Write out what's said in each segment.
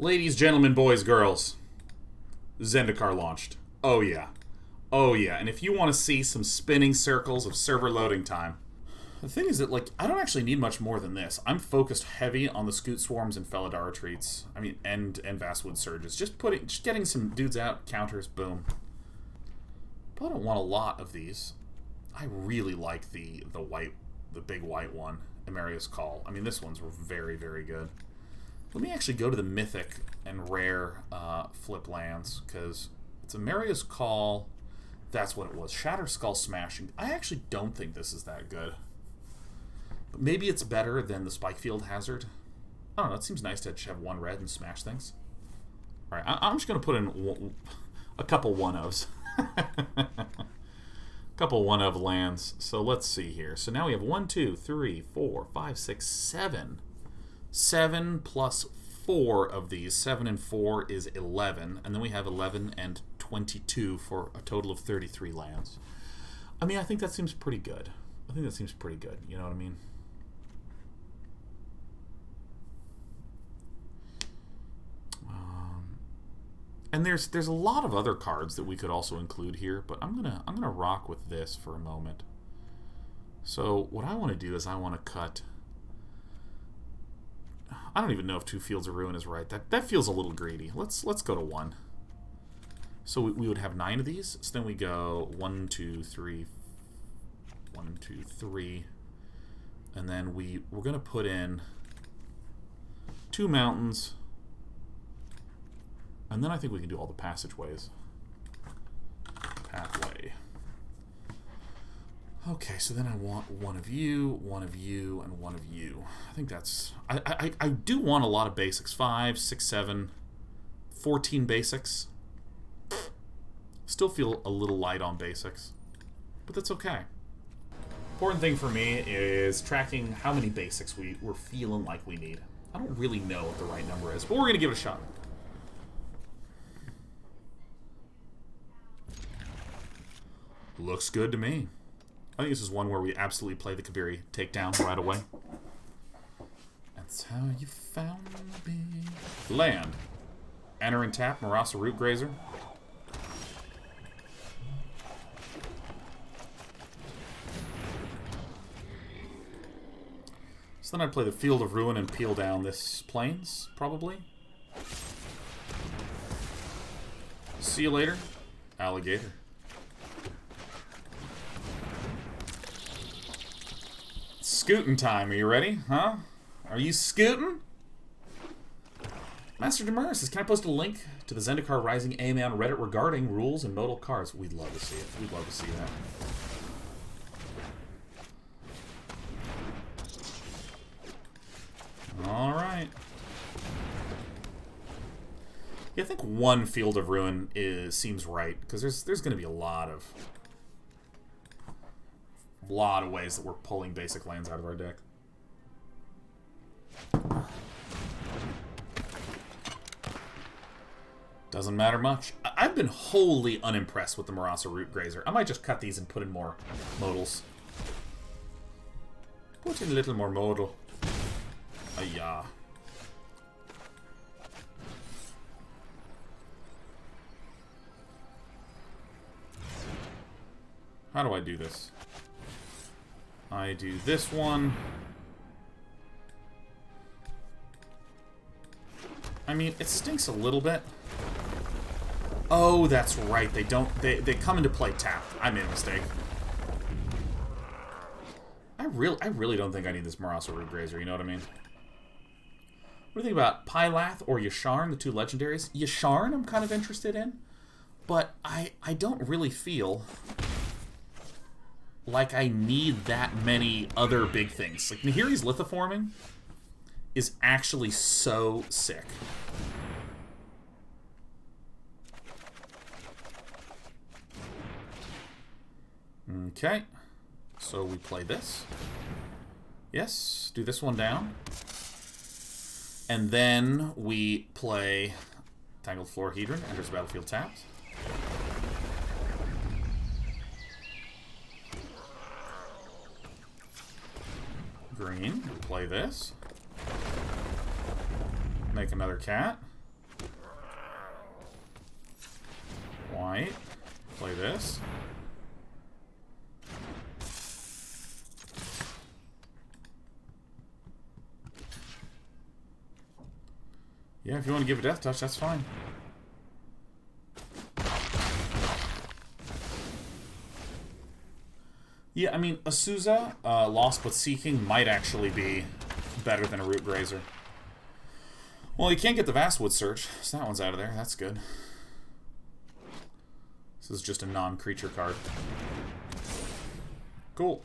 Ladies, gentlemen, boys, girls, Zendikar launched. Oh yeah. Oh yeah. And if you want to see some spinning circles of server loading time, the thing is that, like, I don't actually need much more than this. I'm focused heavy on the Scute Swarms and Felidar Retreats. I mean, and Vastwood Surges. Just getting some dudes out, counters, boom. But I don't want a lot of these. I really like the big white one, Emeria's Call. I mean, this one's very, very good. Let me actually go to the mythic and rare flip lands, because it's Emeria's Call. That's what it was. Shatterskull Smashing. I actually don't think this is that good. But maybe it's better than the Spikefield Hazard. I don't know. It seems nice to just have one red and smash things. Alright, I'm just going to put in a couple one-ofs. Couple one-of lands. So let's see here. So now we have 1, 2, 3, 4, 5, 6, 7. 7 plus 4 of these. 7 and 4 is 11. And then we have 11 and 22 for a total of 33 lands. I mean, I think that seems pretty good. I think that seems pretty good. You know what I mean? And there's a lot of other cards that we could also include here, but I'm gonna rock with this for a moment. So what I want to do is I want to cut. I don't even know if 2 Fields of Ruin is right. That feels a little greedy. Let's go to 1. So we would have 9 of these. So then we go 1, 2, 3, 1, 2, 3, and then we're gonna put in 2 mountains. And then I think we can do all the passageways. Pathway. Okay, so then I want 1 of you, 1 of you, and 1 of you. I think that's... I do want a lot of basics. 5, 6, 7, 14 basics. Still feel a little light on basics. But that's okay. Important thing for me is tracking how many basics we're feeling like we need. I don't really know what the right number is, but we're going to give it a shot. Looks good to me. I think this is one where we absolutely play the Kabiri takedown right away. That's how you found me. Land. Enter and tap, Marasa Root Grazer. So then I'd play the Field of Ruin and peel down this Plains, probably. See you later, alligator. Scooting time. Are you ready? Huh? Are you scooting? Master Demur says, can I post a link to the Zendikar Rising AMA on Reddit regarding rules and modal cards? We'd love to see it. We'd love to see that. Alright. Yeah, I think 1 Field of Ruin seems right, because there's going to be a lot of ways that we're pulling basic lands out of our deck. Doesn't matter much. I've been wholly unimpressed with the Marasa Root Grazer. I might just cut these and put in more modals. Put in a little more modal. Ayah. How do I do this? I do this one. I mean, it stinks a little bit. Oh, that's right. They come into play tapped. I made a mistake. I really don't think I need this Marasa Root Grazer, you know what I mean? What do you think about Pylath or Yasharn, the 2 legendaries? Yasharn I'm kind of interested in, but I don't really feel like I need that many other big things. Like, Nahiri's Lithoforming is actually so sick. Okay. So we play this. Yes, do this one down. And then we play Tangled Florahedron, enters the battlefield tapped. Green, we play this. Make another cat. white. Play this. Yeah, if you want to give a death touch, that's fine. Yeah, I mean, Azusa, Lost But Seeking, might actually be better than a Root Grazer. Well, you can't get the Vastwood Surge, so that one's out of there. That's good. This is just a non-creature card. Cool.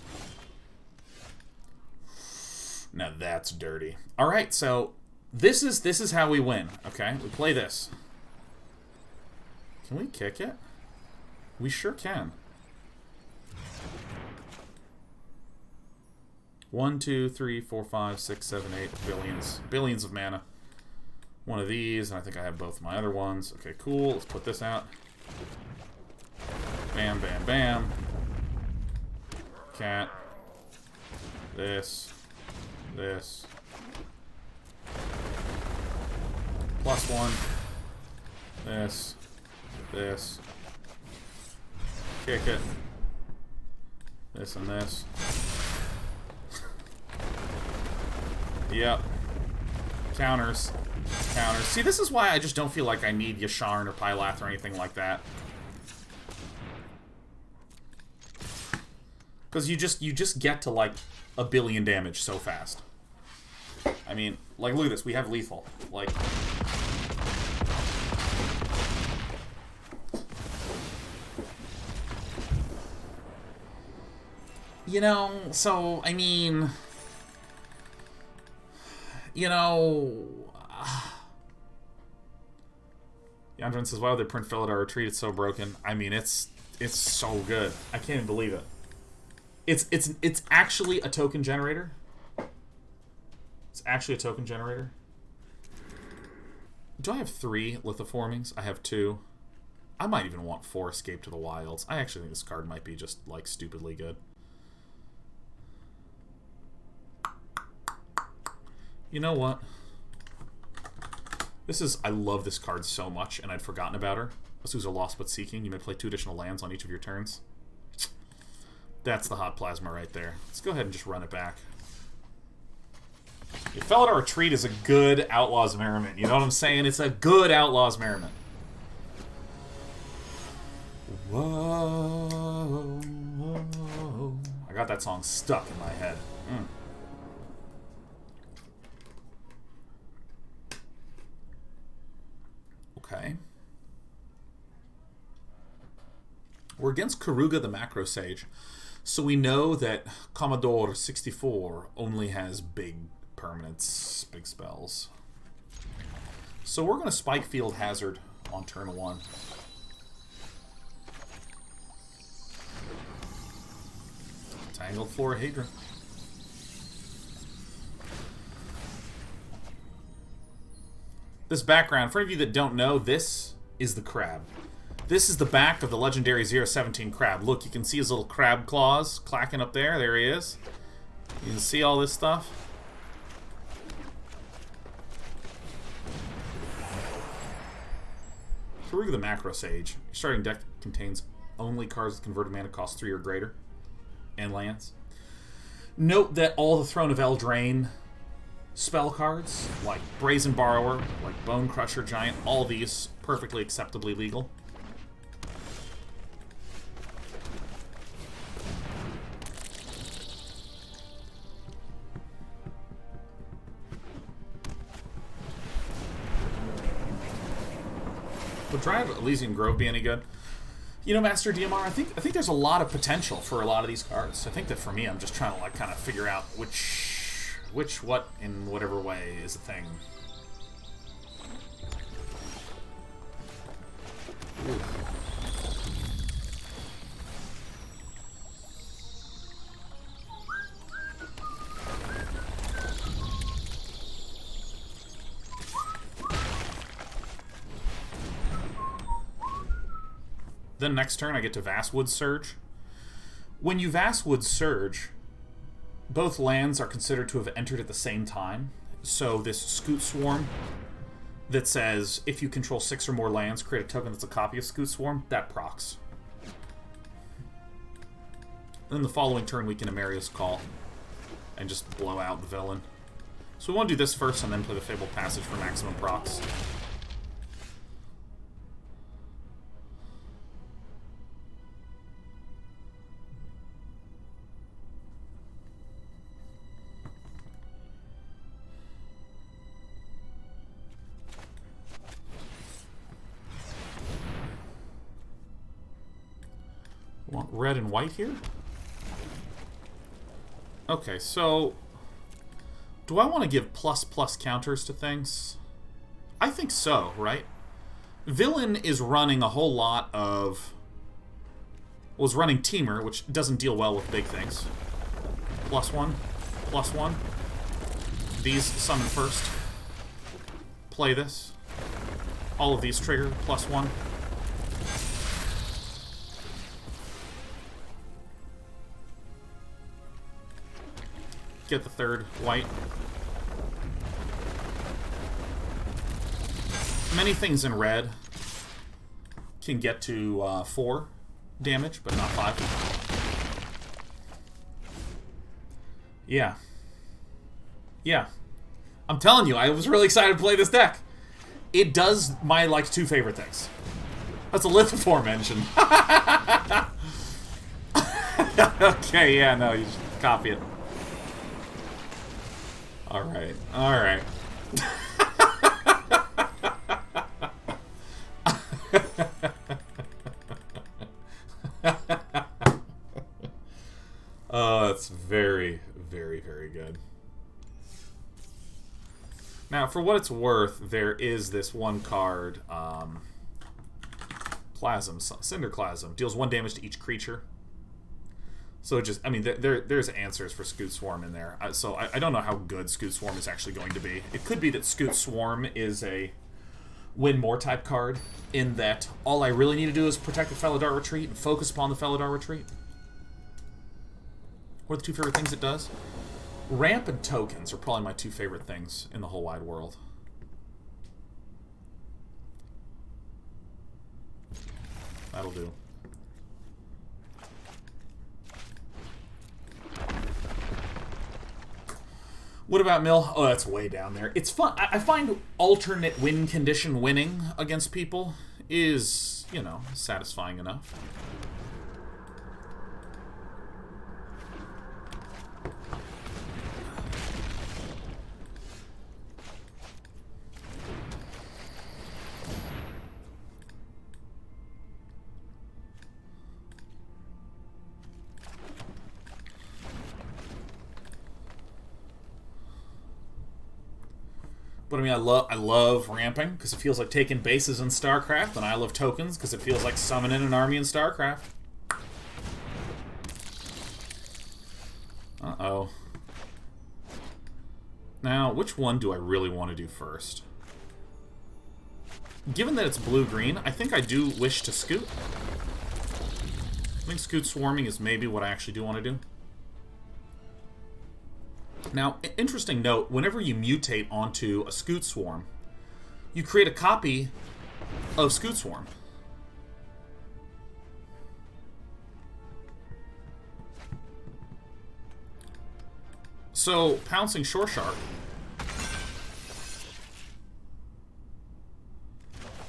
Now that's dirty. Alright, so this is how we win, okay? We play this. Can we kick it? We sure can. 1, 2, 3, 4, 5, 6, 7, 8 billions. Billions of mana. One of these, and I think I have both my other ones. Okay, cool. Let's put this out. Bam, bam, bam. Cat. This. This. +1. This. This. Kick it. This and this. Yep. Counters. Counters. See, this is why I just don't feel like I need Yasharn or Pylath or anything like that. Because you just get to, like, a billion damage so fast. I mean, like, look at this. We have lethal. Like... You know, so, I mean... You know... Yandrin says, wow, they print Felidar Retreat, it's so broken. I mean, it's so good. I can't even believe it. It's actually a token generator. It's actually a token generator. Do I have 3 Lithoformings? I have 2. I might even want 4 Escape to the Wilds. I actually think this card might be just, like, stupidly good. You know what? This is... I love this card so much, and I'd forgotten about her. Azusa Lost But Seeking. You may play 2 additional lands on each of your turns. That's the hot plasma right there. Let's go ahead and just run it back. Yeah, Felidar Retreat is a good Outlaw's Merriment. You know what I'm saying? It's a good Outlaw's Merriment. Whoa, whoa. I got that song stuck in my head. Okay. We're against Karuga the Macro Sage. So we know that Commodore 64 only has big permanents, big spells. So we're going to Spikefield Hazard on turn 1. Tangled Florahedron. This background, for any of you that don't know, this is the crab. This is the back of the legendary 017 crab. Look, you can see his little crab claws clacking up there. There he is. You can see all this stuff. Karuga the Macro Sage. Your starting deck contains only cards with converted mana cost 3 or greater. And lands. Note that all the Throne of Eldraine spell cards, like Brazen Borrower, like Bonecrusher Giant, all these perfectly acceptably legal. Would Drive Elysian Grove be any good? You know, Master DMR, I think there's a lot of potential for a lot of these cards. I think that for me, I'm just trying to like kind of figure out what in whatever way is a thing. Ooh. Then next turn I get to Vastwood Surge. When you Vastwood Surge, both lands are considered to have entered at the same time. So this Scute Swarm, that says, if you control 6 or more lands, create a token that's a copy of Scute Swarm, that procs. Then the following turn we can Emeria's Call and just blow out the villain. So we want to do this first and then play the Fabled Passage for maximum procs. Want red and white here? Okay, so do I want to give ++ counters to things? I think so, right? Villain is running a whole lot of... was running Teamer, which doesn't deal well with big things. +1, +1. These summon first. Play this. All of these trigger, +1. Get the third white. Many things in red can get to 4 damage, but not 5. Yeah. Yeah. I'm telling you, I was really excited to play this deck. It does my, like, 2 favorite things. That's a Lithoform engine. Okay, yeah, no, you just copy it. Alright, alright. Oh, that's very, very, very good. Now, for what it's worth, there is this one card, Plasm, Cinderclasm. Deals 1 damage to each creature. So it just, I mean, there's answers for Scute Swarm in there. So I don't know how good Scute Swarm is actually going to be. It could be that Scute Swarm is a win more type card, in that all I really need to do is protect the Felidar Retreat and focus upon the Felidar Retreat. What are the 2 favorite things it does? Ramp and tokens are probably my 2 favorite things in the whole wide world. That'll do. What about Mill? Oh, that's way down there. It's fun. I find alternate win condition winning against people is, you know, satisfying enough. But I mean, I love ramping because it feels like taking bases in StarCraft, and I love tokens because it feels like summoning an army in StarCraft. Uh-oh. Now, which one do I really want to do first? Given that it's blue-green, I think I do wish to Scute. I think Scute Swarming is maybe what I actually do want to do. Now, interesting note, whenever you mutate onto a Scute Swarm, you create a copy of Scute Swarm. So, Pouncing Shore Shark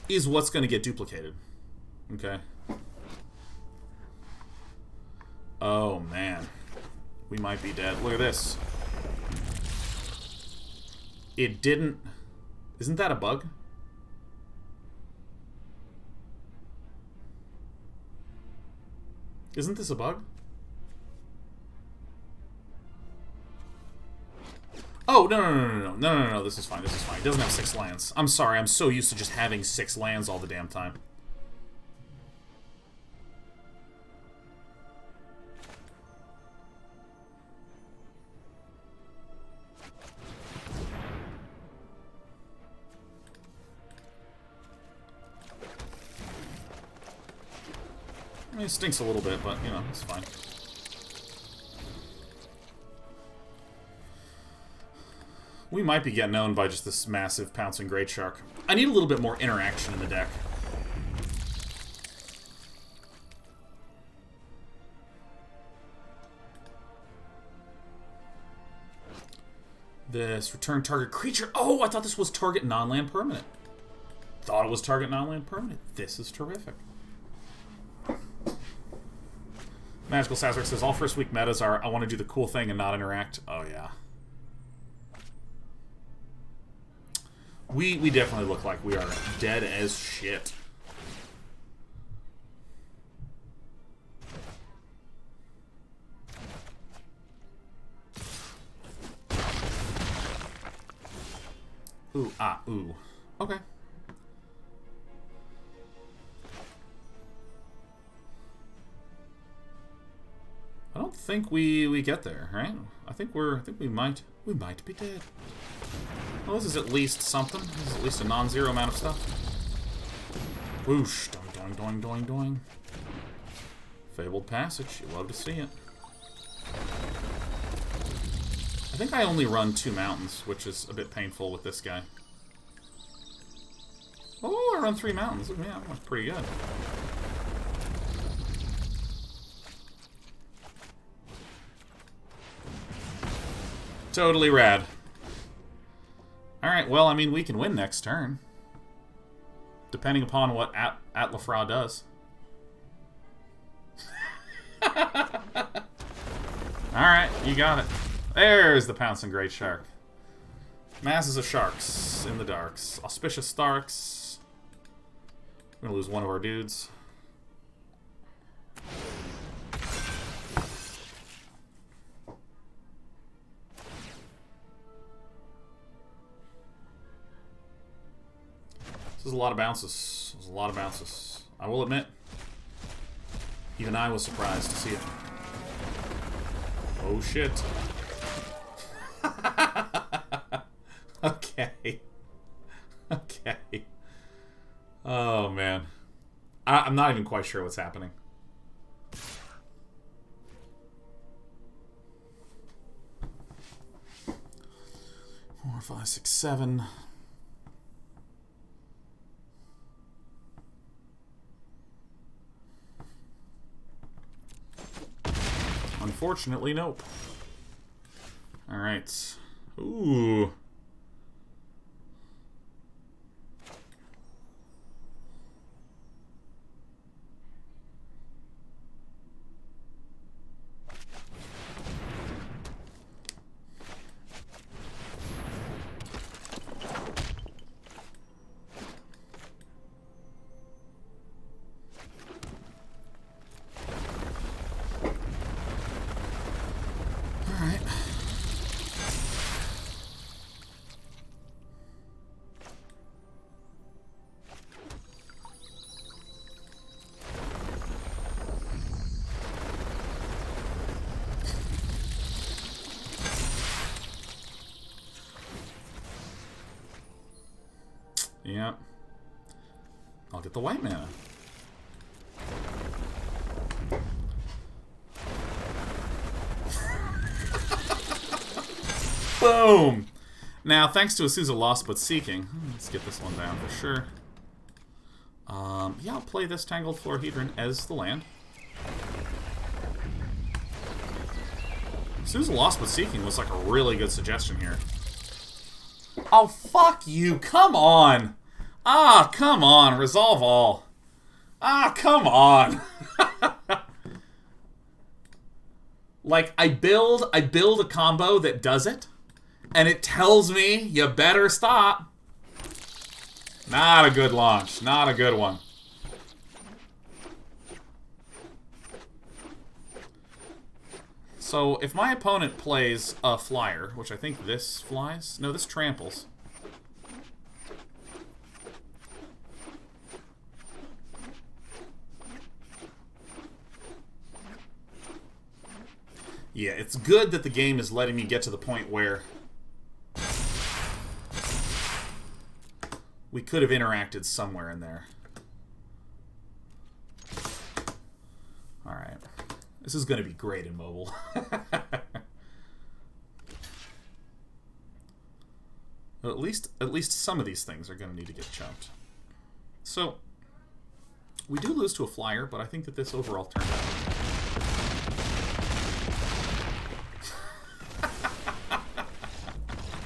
is what's going to get duplicated. Okay. Oh, man. We might be dead. Look at this. It didn't... Isn't that a bug? Isn't this a bug? Oh, no, this is fine, this is fine. It doesn't have 6 lands. I'm sorry, I'm so used to just having 6 lands all the damn time. I mean, it stinks a little bit, but, you know, it's fine. We might be getting owned by just this massive pouncing Great Shark. I need a little bit more interaction in the deck. This return target creature. Oh, I thought this was target non-land permanent. Thought it was target non-land permanent. This is terrific. Magical Sazerac says all first week metas are I want to do the cool thing and not interact. Oh yeah. We definitely look like we are dead as shit. Ooh, ah, ooh. Okay. I don't think we get there, right? I think we might be dead. Well, this is at least something. This is at least a non-zero amount of stuff. Whoosh, doing, doing, doing, doing, doing. Fabled Passage, you love to see it. I think I only run 2 mountains, which is a bit painful with this guy. Oh, I run 3 mountains. Yeah, that's pretty good. Totally rad. Alright, well, I mean, we can win next turn. Depending upon what Atlafra does. Alright, you got it. There's the pouncing Great Shark. Masses of sharks in the darks. Auspicious Starks. We're gonna lose one of our dudes. This is a lot of bounces. There's a lot of bounces. I will admit, even I was surprised to see it. Oh shit. Okay. Okay. Oh man. I'm not even quite sure what's happening. 4, 5, 6, 7. Unfortunately, nope. Alright. Ooh. Yeah. I'll get the white mana. Boom! Now, thanks to Asusa Lost But Seeking, let's get this one down for sure. Yeah, I'll play this Tangled Florahedron as the land. Asusa Lost But Seeking was like a really good suggestion here. Oh, fuck you. Come on. Ah, come on. Resolve all. Ah, come on. Like, I build a combo that does it, and it tells me you better stop. Not a good launch. Not a good one. So, if my opponent plays a flyer, which I think this flies... No, this tramples. Yeah, it's good that the game is letting me get to the point where we could have interacted somewhere in there. Alright. This is going to be great in mobile. But at least some of these things are going to need to get chumped. So, we do lose to a flyer, but I think that this overall turned out.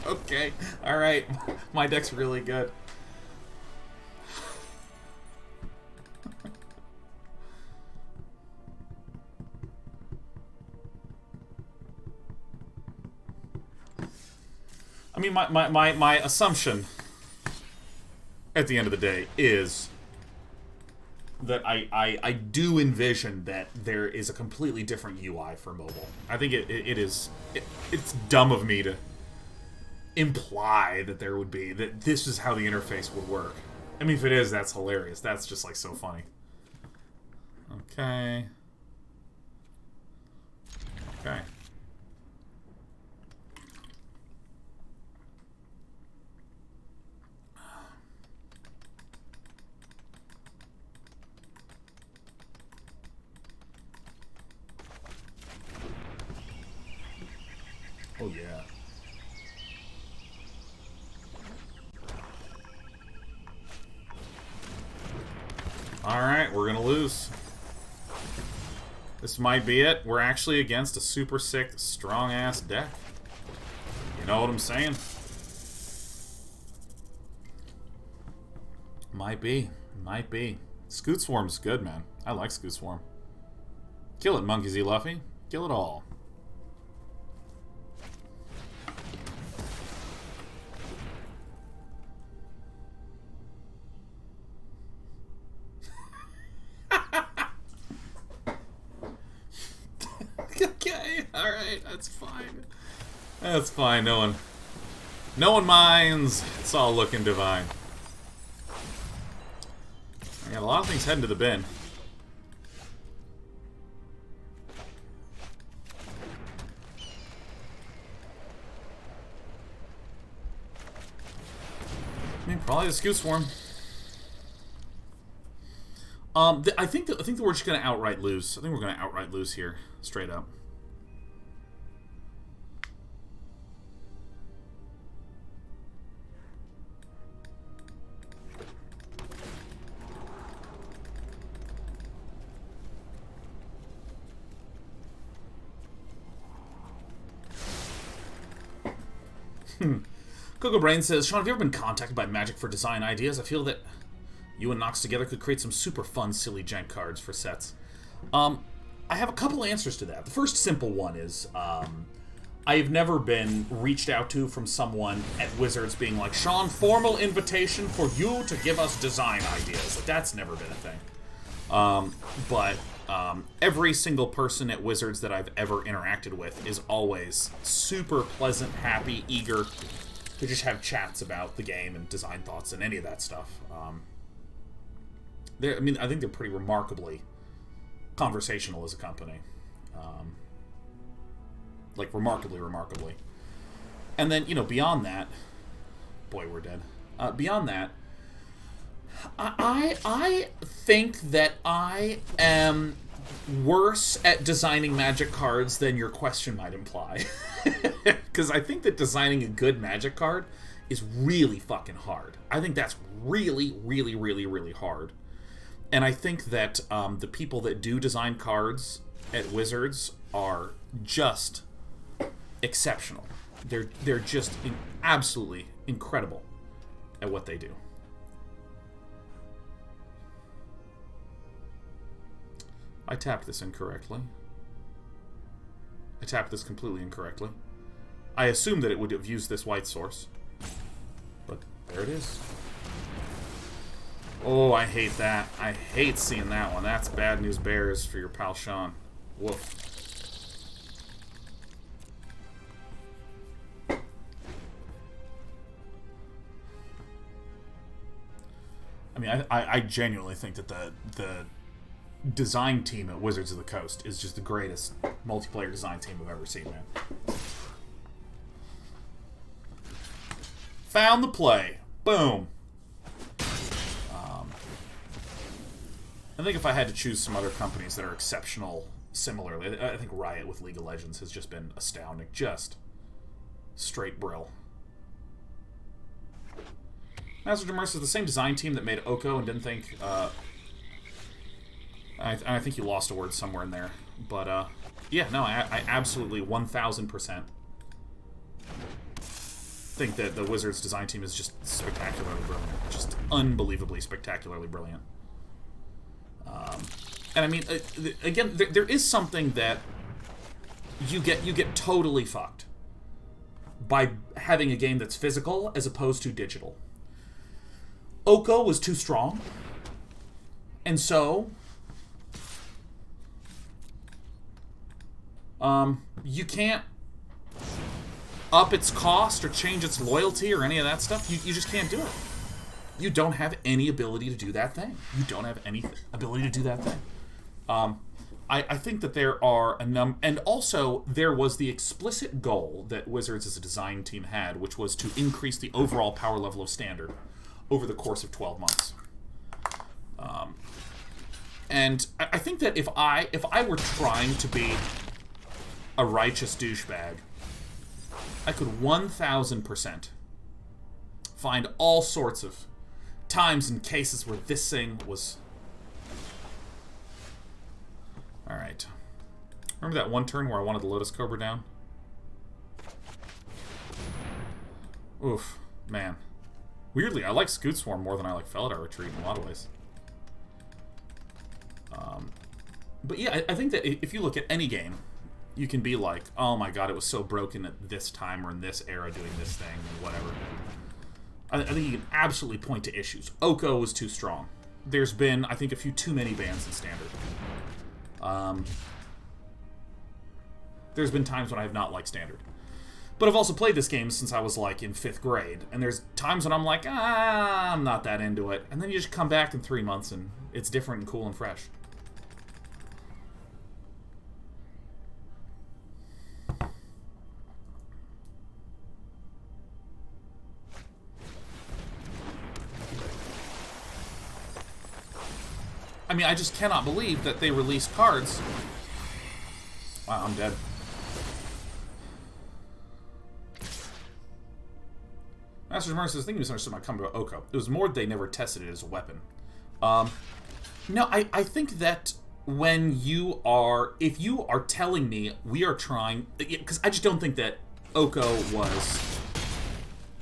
Okay, alright. My deck's really good. I mean, my assumption at the end of the day is that I do envision that there is a completely different UI for mobile. I think it's dumb of me to imply that there would be, that this is how the interface would work. I mean, if it is, that's hilarious. That's just, like, so funny. Okay. Okay. Oh, yeah. Alright, we're gonna lose. This might be it. We're actually against a super sick, strong-ass deck. You know what I'm saying? Might be. Might be. Scute Swarm's good, man. I like Scute Swarm. Kill it, Monkey Z. Luffy. Kill it all. Okay, alright, that's fine. That's fine, no one minds. It's all looking divine. I got a lot of things heading to the bin. I mean, probably the Scute Swarm. I think that we're just gonna outright lose. I think we're gonna outright lose here, straight up. Coco Brain says, Sean, have you ever been contacted by Magic for design ideas? I feel that you and Nox together could create some super fun, silly jank cards for sets. I have a couple answers to that. The first simple one is, I've never been reached out to from someone at Wizards being like, Sean, formal invitation for you to give us design ideas. Like, that's never been a thing. But every single person at Wizards that I've ever interacted with is always super pleasant, happy, eager to just have chats about the game and design thoughts and any of that stuff. I mean, I think they're pretty remarkably conversational as a company. Like, remarkably. And then, you know, beyond that... Boy, we're dead. Beyond that, I think that I am worse at designing Magic cards than your question might imply. Because I think that designing a good Magic card is really fucking hard. I think that's really, really, really, really hard. And I think that the people that do design cards at Wizards are just exceptional. They're just absolutely incredible at what they do. I tapped this incorrectly. I tapped this completely incorrectly. I assumed that it would have used this white source. But there it is. Oh, I hate that. I hate seeing that one. That's bad news bears for your pal Sean. Woof. I mean, I genuinely think that the design team at Wizards of the Coast is just the greatest multiplayer design team I've ever seen, man. Found the play. Boom. I think if I had to choose some other companies that are exceptional similarly, I think Riot with League of Legends has just been astounding. Just straight brill. Masters of Mercy is the same design team that made Oko and didn't think... I think you lost a word somewhere in there. But, yeah, no, I absolutely 1,000% think that the Wizards design team is just spectacularly brilliant. Just unbelievably spectacularly brilliant. And I mean, again, there is something that you get totally fucked by having a game that's physical as opposed to digital. Oko was too strong, and so you can't up its cost or change its loyalty or any of that stuff. You just can't do it. You don't have any ability to do that thing. You don't have any ability to do that thing. I think that there are a and also there was the explicit goal that Wizards as a design team had, which was to increase the overall power level of Standard over the course of 12 months. And I think that if I were trying to be a righteous douchebag, I could 1,000% find all sorts of times and cases where this thing was... Alright. Remember that one turn where I wanted the Lotus Cobra down? Oof. Man. Weirdly, I like Scute Swarm more than I like Felidar Retreat in a lot of ways. But yeah, I think that if you look at any game, you can be like, oh my god, it was so broken at this time or in this era doing this thing and whatever. I think you can absolutely point to issues. Oko was too strong. There's been, I think, a few too many bans in Standard. There's been times when I have not liked Standard. But I've also played this game since I was, like, in 5th grade. And there's times when I'm like, I'm not that into it. And then you just come back in 3 months and it's different and cool and fresh. I mean, I just cannot believe that they released cards. Wow, I'm dead. Masters of Mercy, I think you misunderstood my comment about Oko. It was more that they never tested it as a weapon. No, I think that when you are... If you are telling me we are trying... Because I just don't think that Oko was...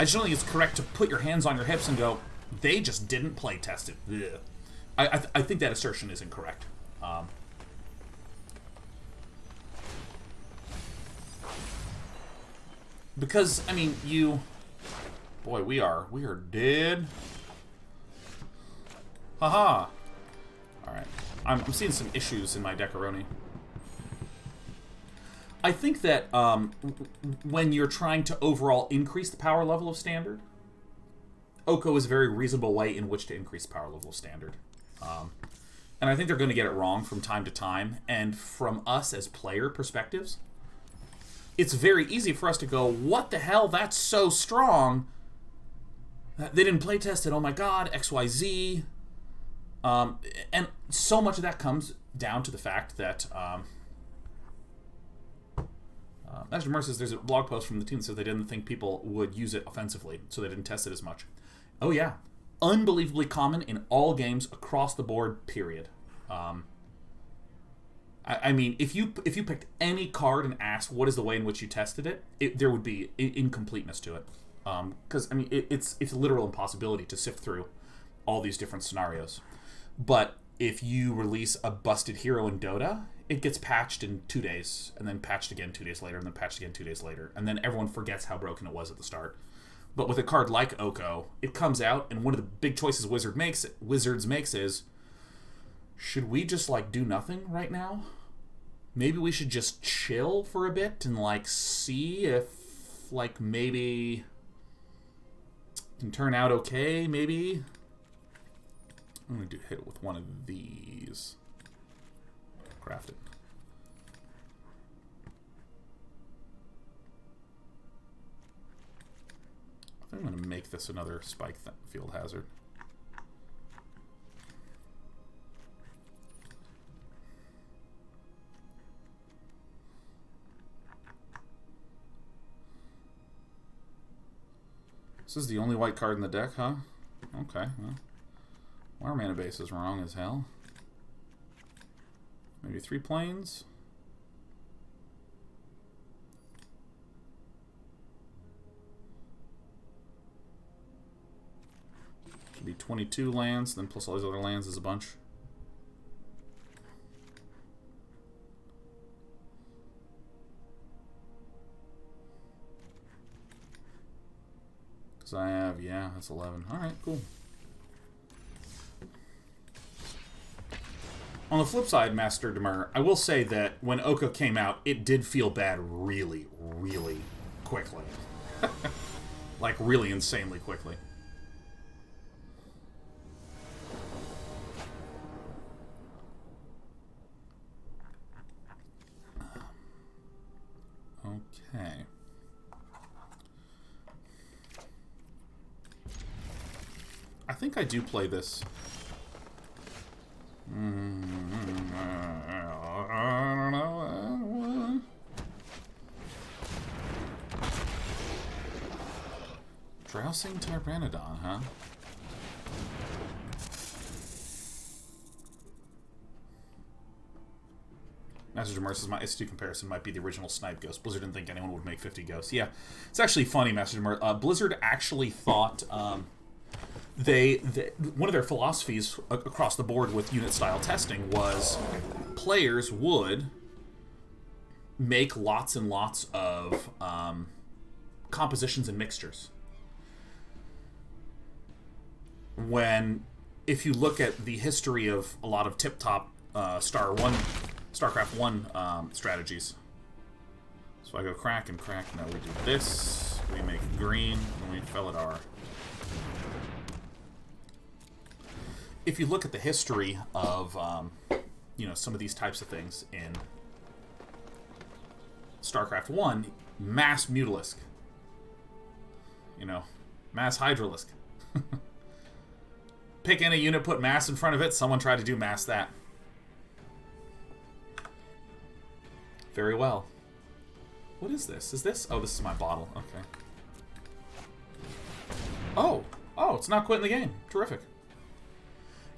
I just don't think it's correct to put your hands on your hips and go, they just didn't play test it. Ugh. I think that assertion is incorrect. Because, I mean, you... Boy, we are dead. Haha. Alright. I'm seeing some issues in my Decaroni. I think that when you're trying to overall increase the power level of Standard, Oko is a very reasonable way in which to increase the power level of Standard. And I think they're going to get it wrong from time to time. And from us as player perspectives, it's very easy for us to go, what the hell, that's so strong. They didn't playtest it, oh my god, XYZ. And so much of that comes down to the fact that... Master Mercy says there's a blog post from the team that says they didn't think people would use it offensively, so they didn't test it as much. Oh yeah. Unbelievably common in all games across the board, period. I mean, if you picked any card and asked what is the way in which you tested it, there would be incompleteness to it. Because, I mean, it's a literal impossibility to sift through all these different scenarios. But if you release a busted hero in Dota, it gets patched in 2 days, and then patched again 2 days later, and then patched again 2 days later. And then everyone forgets how broken it was at the start. But with a card like Oko, it comes out, and one of the big choices Wizards makes is, should we just, like, do nothing right now? Maybe we should just chill for a bit and, like, see if, like, maybe it can turn out okay, maybe? I'm going to hit it with one of these. Craft it. I'm going to make this another Spikefield Hazard. This is the only white card in the deck, huh? Okay. Well, our mana base is wrong as hell. Maybe 3 planes? Should be 22 lands, then plus all these other lands is a bunch. Because I have, yeah, that's 11. Alright, cool. On the flip side, Master Demur, I will say that when Oko came out, it did feel bad really, really quickly. Like, really insanely quickly. Okay. I think I do play this. I don't know. Drowsing Tyrannodon, huh? Master Demur says my ST comparison might be the original Snipe Ghost. Blizzard didn't think anyone would make 50 Ghosts. Yeah, it's actually funny, Master Demur. Blizzard actually thought they one of their philosophies across the board with unit style testing was players would make lots and lots of compositions and mixtures. If you look at the history of a lot of tip-top StarCraft 1 strategies. So I go crack and crack. Now we do this. We make green, and we Felidar. If you look at the history of, some of these types of things in StarCraft 1, mass Mutalisk. Mass Hydralisk. Pick any unit, put mass in front of it, someone tried to do mass that. Very well. What is this? Is this? Oh, this is my bottle. Okay. Oh, it's not quitting the game. Terrific.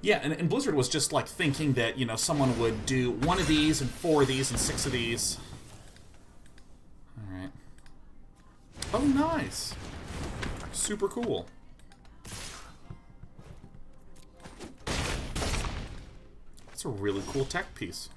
Yeah, and Blizzard was just like thinking that, someone would do 1 of these and 4 of these and 6 of these. Alright. Oh, nice. Super cool. That's a really cool tech piece.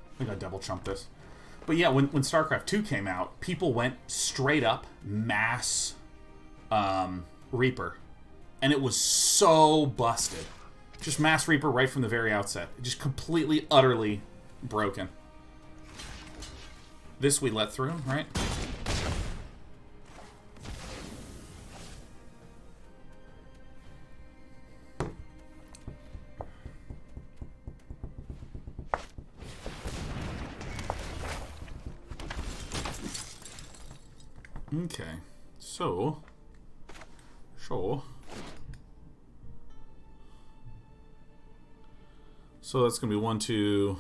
I think I double trumped this. But yeah, when StarCraft 2 came out, people went straight up mass Reaper. And it was so busted. Just mass Reaper right from the very outset. Just completely, utterly broken. This we let through, right? Okay, so, sure. So that's going to be 1, 2...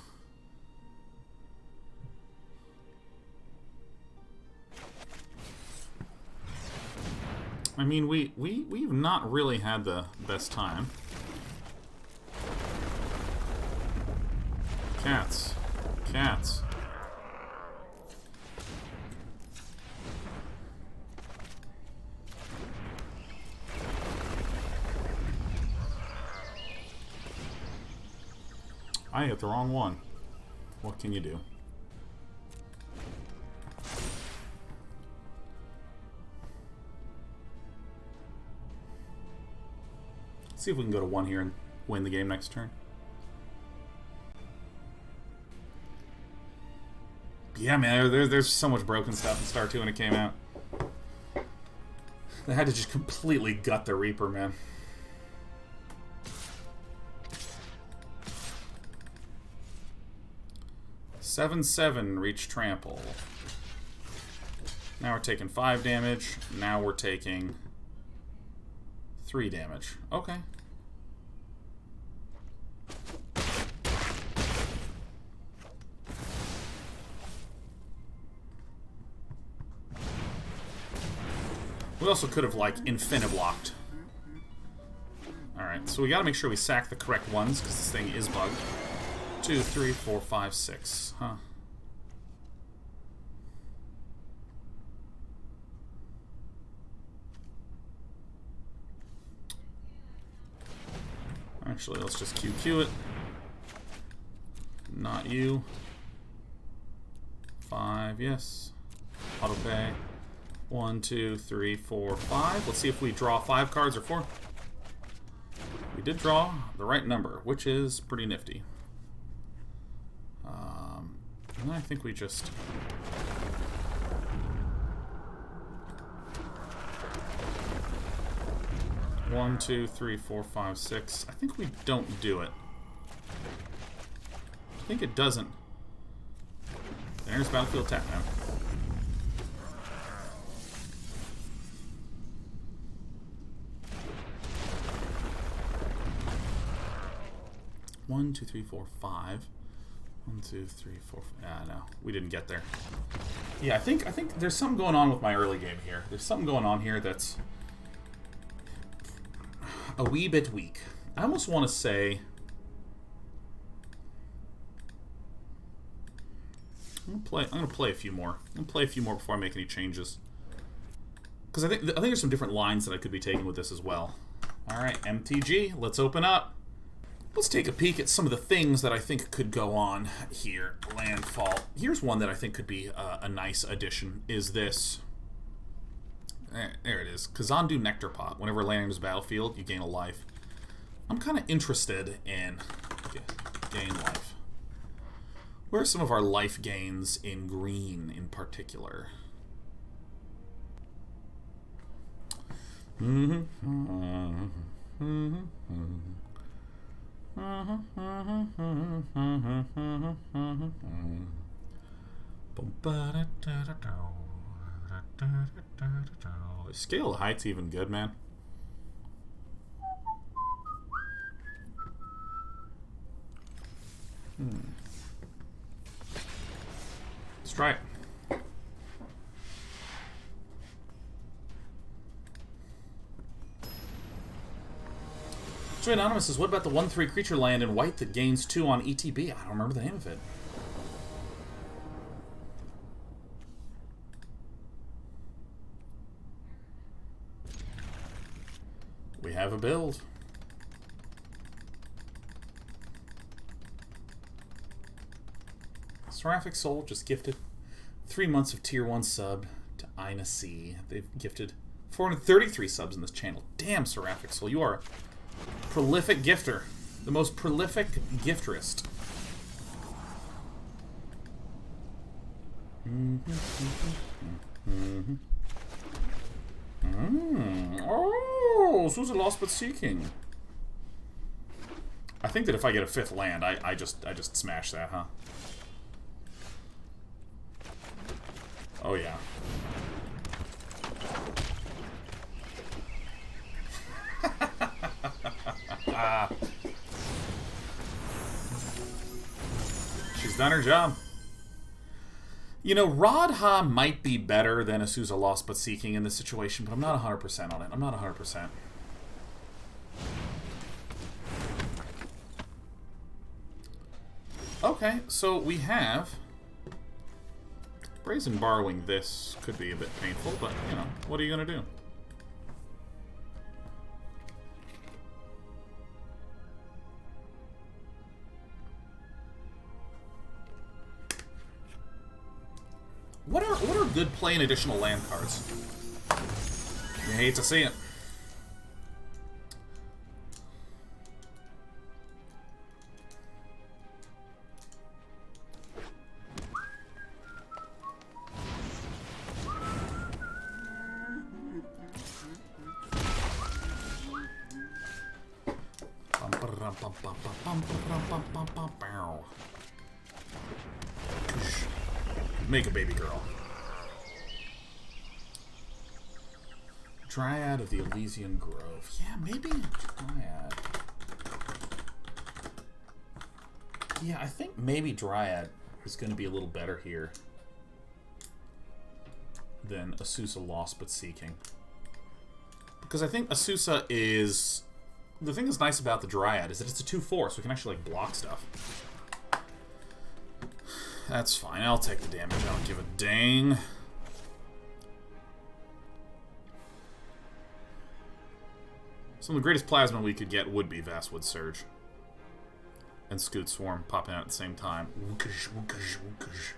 I mean, we've not really had the best time. Cats. Cats. I hit the wrong one. What can you do? Let's see if we can go to 1 here and win the game next turn. Yeah, man, there's so much broken stuff in Star 2 when it came out. They had to just completely gut the Reaper, man. "7/7 reach trample." Now we're taking 5 damage. Now we're taking 3 damage. Okay. We also could have, like, Infiniblocked. Alright, so we gotta make sure we sack the correct ones, because this thing is bugged. 2, 3, 4, 5, 6. Huh. Actually, let's just QQ it. Not you. 5, yes. Autopay. 1, 2, 3, 4, 5. Let's see if we draw 5 cards or 4. We did draw the right number, which is pretty nifty. And I think we just... One, 2, 3, 4, 5, 6. I think we don't do it. I think it doesn't. There's Battlefield tap now. One, 2, 3, 4, 5. 1, 2, 3, 4. No, we didn't get there. Yeah, I think there's something going on with my early game here. There's something going on here that's a wee bit weak. I almost want to say I'm gonna play a few more. I'm gonna play a few more before I make any changes. Because I think there's some different lines that I could be taking with this as well. All right, MTG, let's open up. Let's take a peek at some of the things that I think could go on here. Landfall. Here's one that I think could be a nice addition. Is this? There it is. Kazandu Nectarpot. Whenever landing into this battlefield, you gain a life. I'm kind of interested in gain life. Where are some of our life gains in green in particular? Scale of height's even good, man. Let's try it. So Anonymous says, what about the 1/3 creature land in white that gains 2 on ETB? I don't remember the name of it. We have a build. Seraphic Soul just gifted 3 months of Tier 1 sub to Ina C. They've gifted 433 subs in this channel. Damn, Seraphic Soul, you are a prolific gifter. The most prolific gifterist. Oh, Susa Lost But Seeking. I think that if I get a 5th land, I just smash that, huh? Oh yeah. She's done her job. You know, Radha might be better than Azusa Lost But Seeking in this situation, but I'm not 100% on it. I'm not 100%. Okay, so we have... Brazen borrowing this could be a bit painful, but, you know, what are you going to do? What are good playing additional land cards? You hate to see it. Make a baby girl. Dryad of the Elysian Grove. Yeah, maybe Dryad. Yeah, I think maybe Dryad is going to be a little better here than Asusa Lost But Seeking. Because I think Asusa is... The thing that's nice about the Dryad is that it's a 2/4, so we can actually, like, block stuff. That's fine. I'll take the damage. I don't give a dang. Some of the greatest plasma we could get would be Vastwood Surge. And Scute Swarm popping out at the same time. Wookish, wookish, wookish.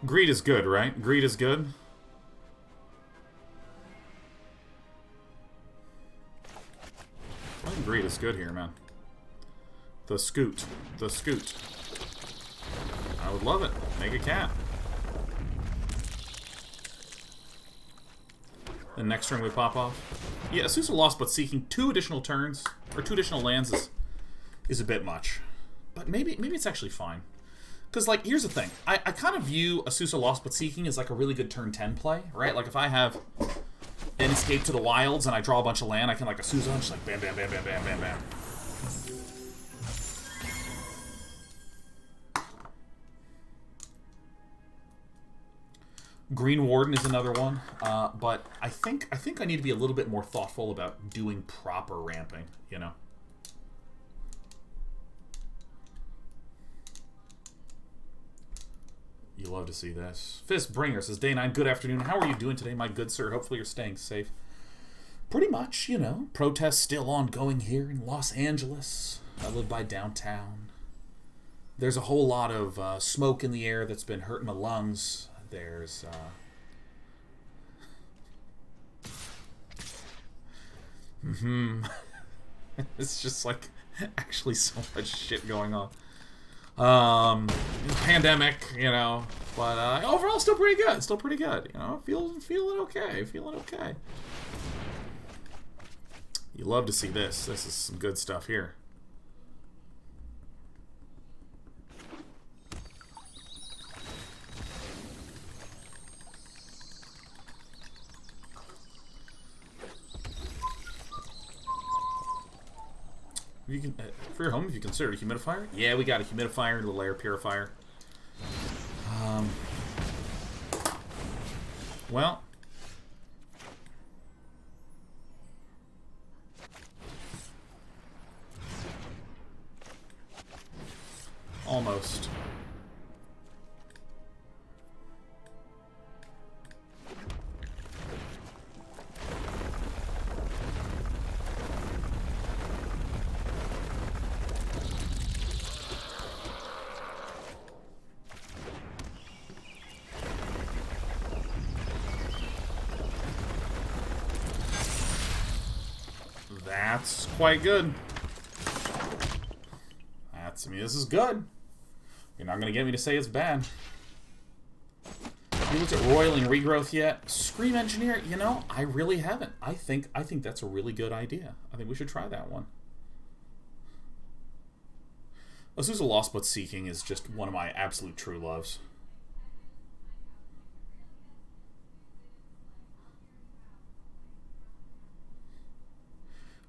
Greed is good, right? Greed is good. I think greed is good here, man. The Scute. The Scute. I would love it. Make a cat. The next turn we pop off. Yeah, Asusa Lost But Seeking 2 additional turns, or 2 additional lands is a bit much. But maybe it's actually fine. Because, like, here's the thing. I kind of view Asusa Lost But Seeking as, like, a really good turn 10 play, right? Like, if I have an Escape to the Wilds and I draw a bunch of land, I can, like, Asusa and just, like, bam, bam, bam, bam, bam, bam, bam. Green Warden is another one, but I think I need to be a little bit more thoughtful about doing proper ramping, you know? You love to see this. Fistbringer says, Day 9, good afternoon. How are you doing today, my good sir? Hopefully you're staying safe. Pretty much, you know. Protests still ongoing here in Los Angeles. I live by downtown. There's a whole lot of smoke in the air that's been hurting my lungs. There's, it's just, like, actually so much shit going on. Pandemic, you know, but overall still pretty good. Still pretty good, you know. Feeling okay. Feeling okay. You love to see this. This is some good stuff here. You can, for your home, if you consider it a humidifier. Yeah, we got a humidifier, a little air purifier. Well, almost. That's quite good. I mean, this is good. You're not going to get me to say it's bad. You looked at roiling regrowth yet? Scream Engineer, you know, I really haven't. I think that's a really good idea. I think we should try that one. Asusa Lost But Seeking is just one of my absolute true loves.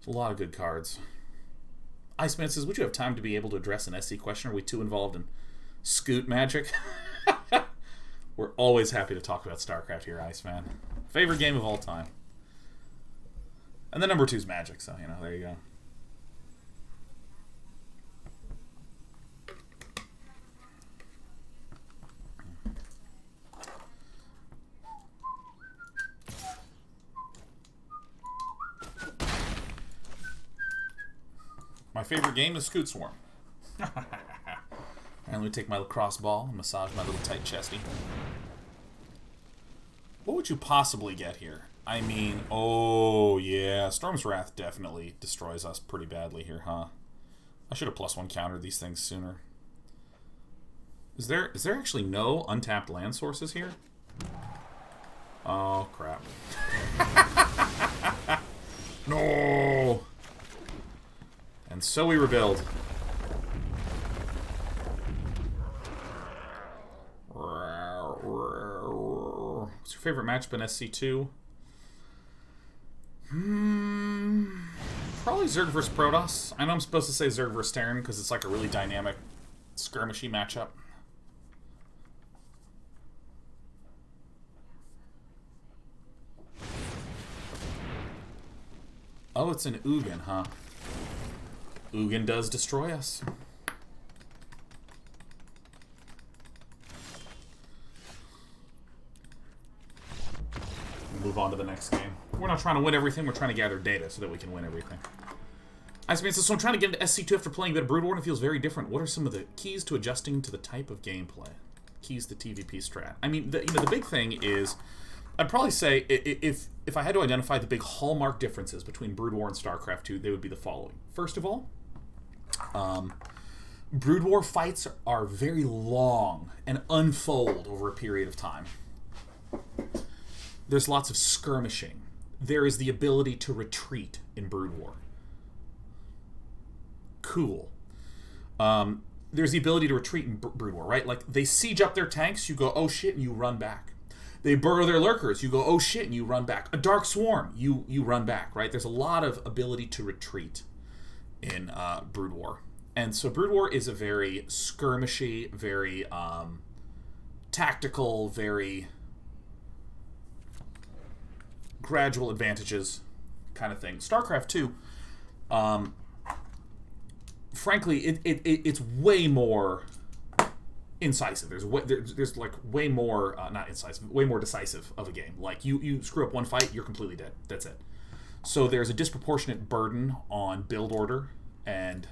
A lot of good cards. Iceman says, would you have time to be able to address an SC question? Are we too involved in Scute magic? We're always happy to talk about StarCraft here, Iceman. Favorite game of all time. And the number 2 is Magic, so, you know, there you go. My favorite game is Scute Swarm. And let me take my lacrosse ball and massage my little tight chesty. What would you possibly get here? I mean, oh yeah, Storm's Wrath definitely destroys us pretty badly here, huh? I should have +1 countered these things sooner. Is there actually no untapped land sources here? Oh, crap. No! And so we rebuild. What's your favorite matchup in SC2? Probably Zerg vs. Protoss. I know I'm supposed to say Zerg vs. Terran because it's like a really dynamic, skirmishy matchup. Oh, it's an Ugin, huh? Ugin does destroy us. Move on to the next game. We're not trying to win everything, we're trying to gather data so that we can win everything. Iceman says, so I'm trying to get into SC2 after playing a bit of Brood War and it feels very different. What are some of the keys to adjusting to the type of gameplay? Keys to TVP strat. I mean, the big thing is, I'd probably say, if I had to identify the big hallmark differences between Brood War and StarCraft 2, they would be the following. First of all, Brood War fights are very long and unfold over a period of time. There's lots of skirmishing. There is the ability to retreat in Brood War. Cool. There's the ability to retreat in Brood War, right? Like, they siege up their tanks, you go, oh shit, and you run back. They burrow their lurkers, you go, oh shit, and you run back. A Dark Swarm, you run back, right? There's a lot of ability to retreat in Brood War. And so Brood War is a very skirmishy, very tactical, very gradual advantages kind of thing. StarCraft 2, frankly, it's way more incisive. There's like way more, not incisive, way more decisive of a game. Like, you screw up one fight, you're completely dead. That's it. So there's a disproportionate burden on build order and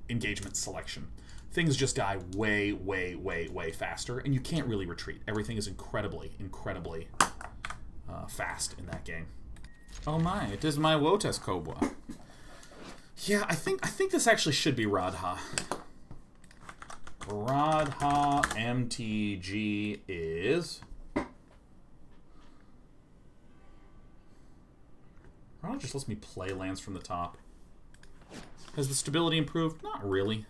engagement selection. Things just die way, way, way, way faster, and you can't really retreat. Everything is incredibly, incredibly fast in that game. Oh my, it is my Lotus Cobra. Yeah, I think this actually should be Radha. Radha MTG is... Radha just lets me play lands from the top. Has the stability improved? Not really.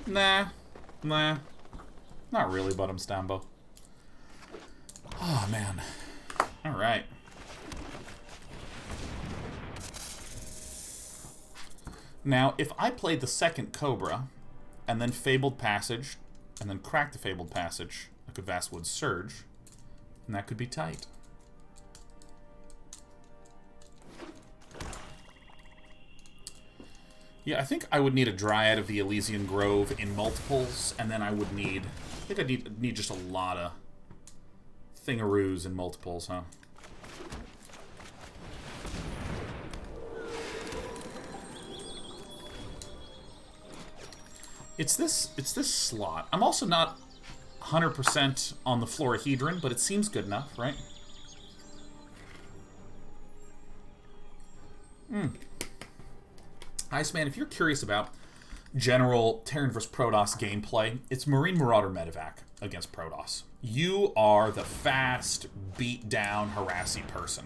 Nah. Not really, Bottom Stambo. Oh, man. Alright. Now, if I played the second Cobra, and then Fabled Passage, and then cracked the Fabled Passage, I could Vastwood Surge, and that could be tight. Yeah, I think I would need a Dryad of the Elysian Grove in multiples, and then I would need... I think I'd need just a lot of thingaroos in multiples, huh? It's this slot. I'm also not 100% on the Florahedron, but it seems good enough, right? Iceman, if you're curious about general Terran vs. Protoss gameplay, it's Marine Marauder Medevac against Protoss. You are the fast, beat-down, harassy person.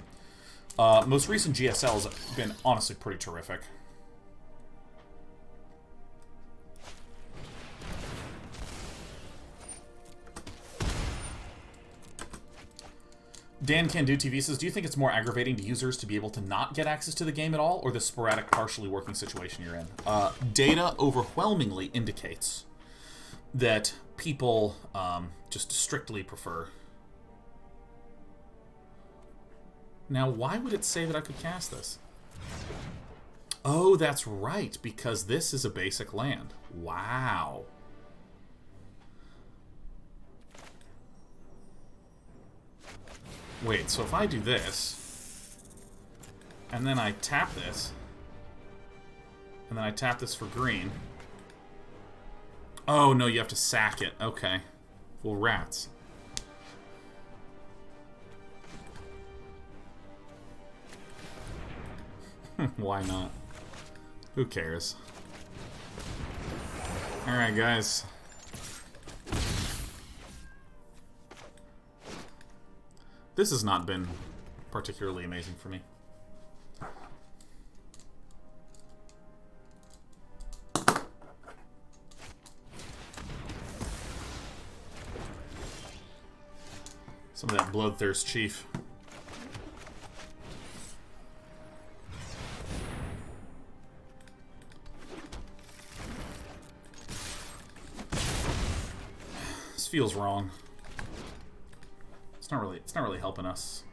Most recent GSL has been honestly pretty terrific. Dan Can Do TV says, do you think it's more aggravating to users to be able to not get access to the game at all, or the sporadic, partially working situation you're in? Data overwhelmingly indicates that people just strictly prefer. Now, why would it say that I could cast this? Oh, that's right, because this is a basic land. Wow. Wait, so if I do this, and then I tap this, and then I tap this for green... Oh, no, you have to sack it. Okay. Well, rats. Why not? Who cares? Alright, guys. This has not been particularly amazing for me. Some of that Bloodthirst Chief. This feels wrong. It's not really helping us.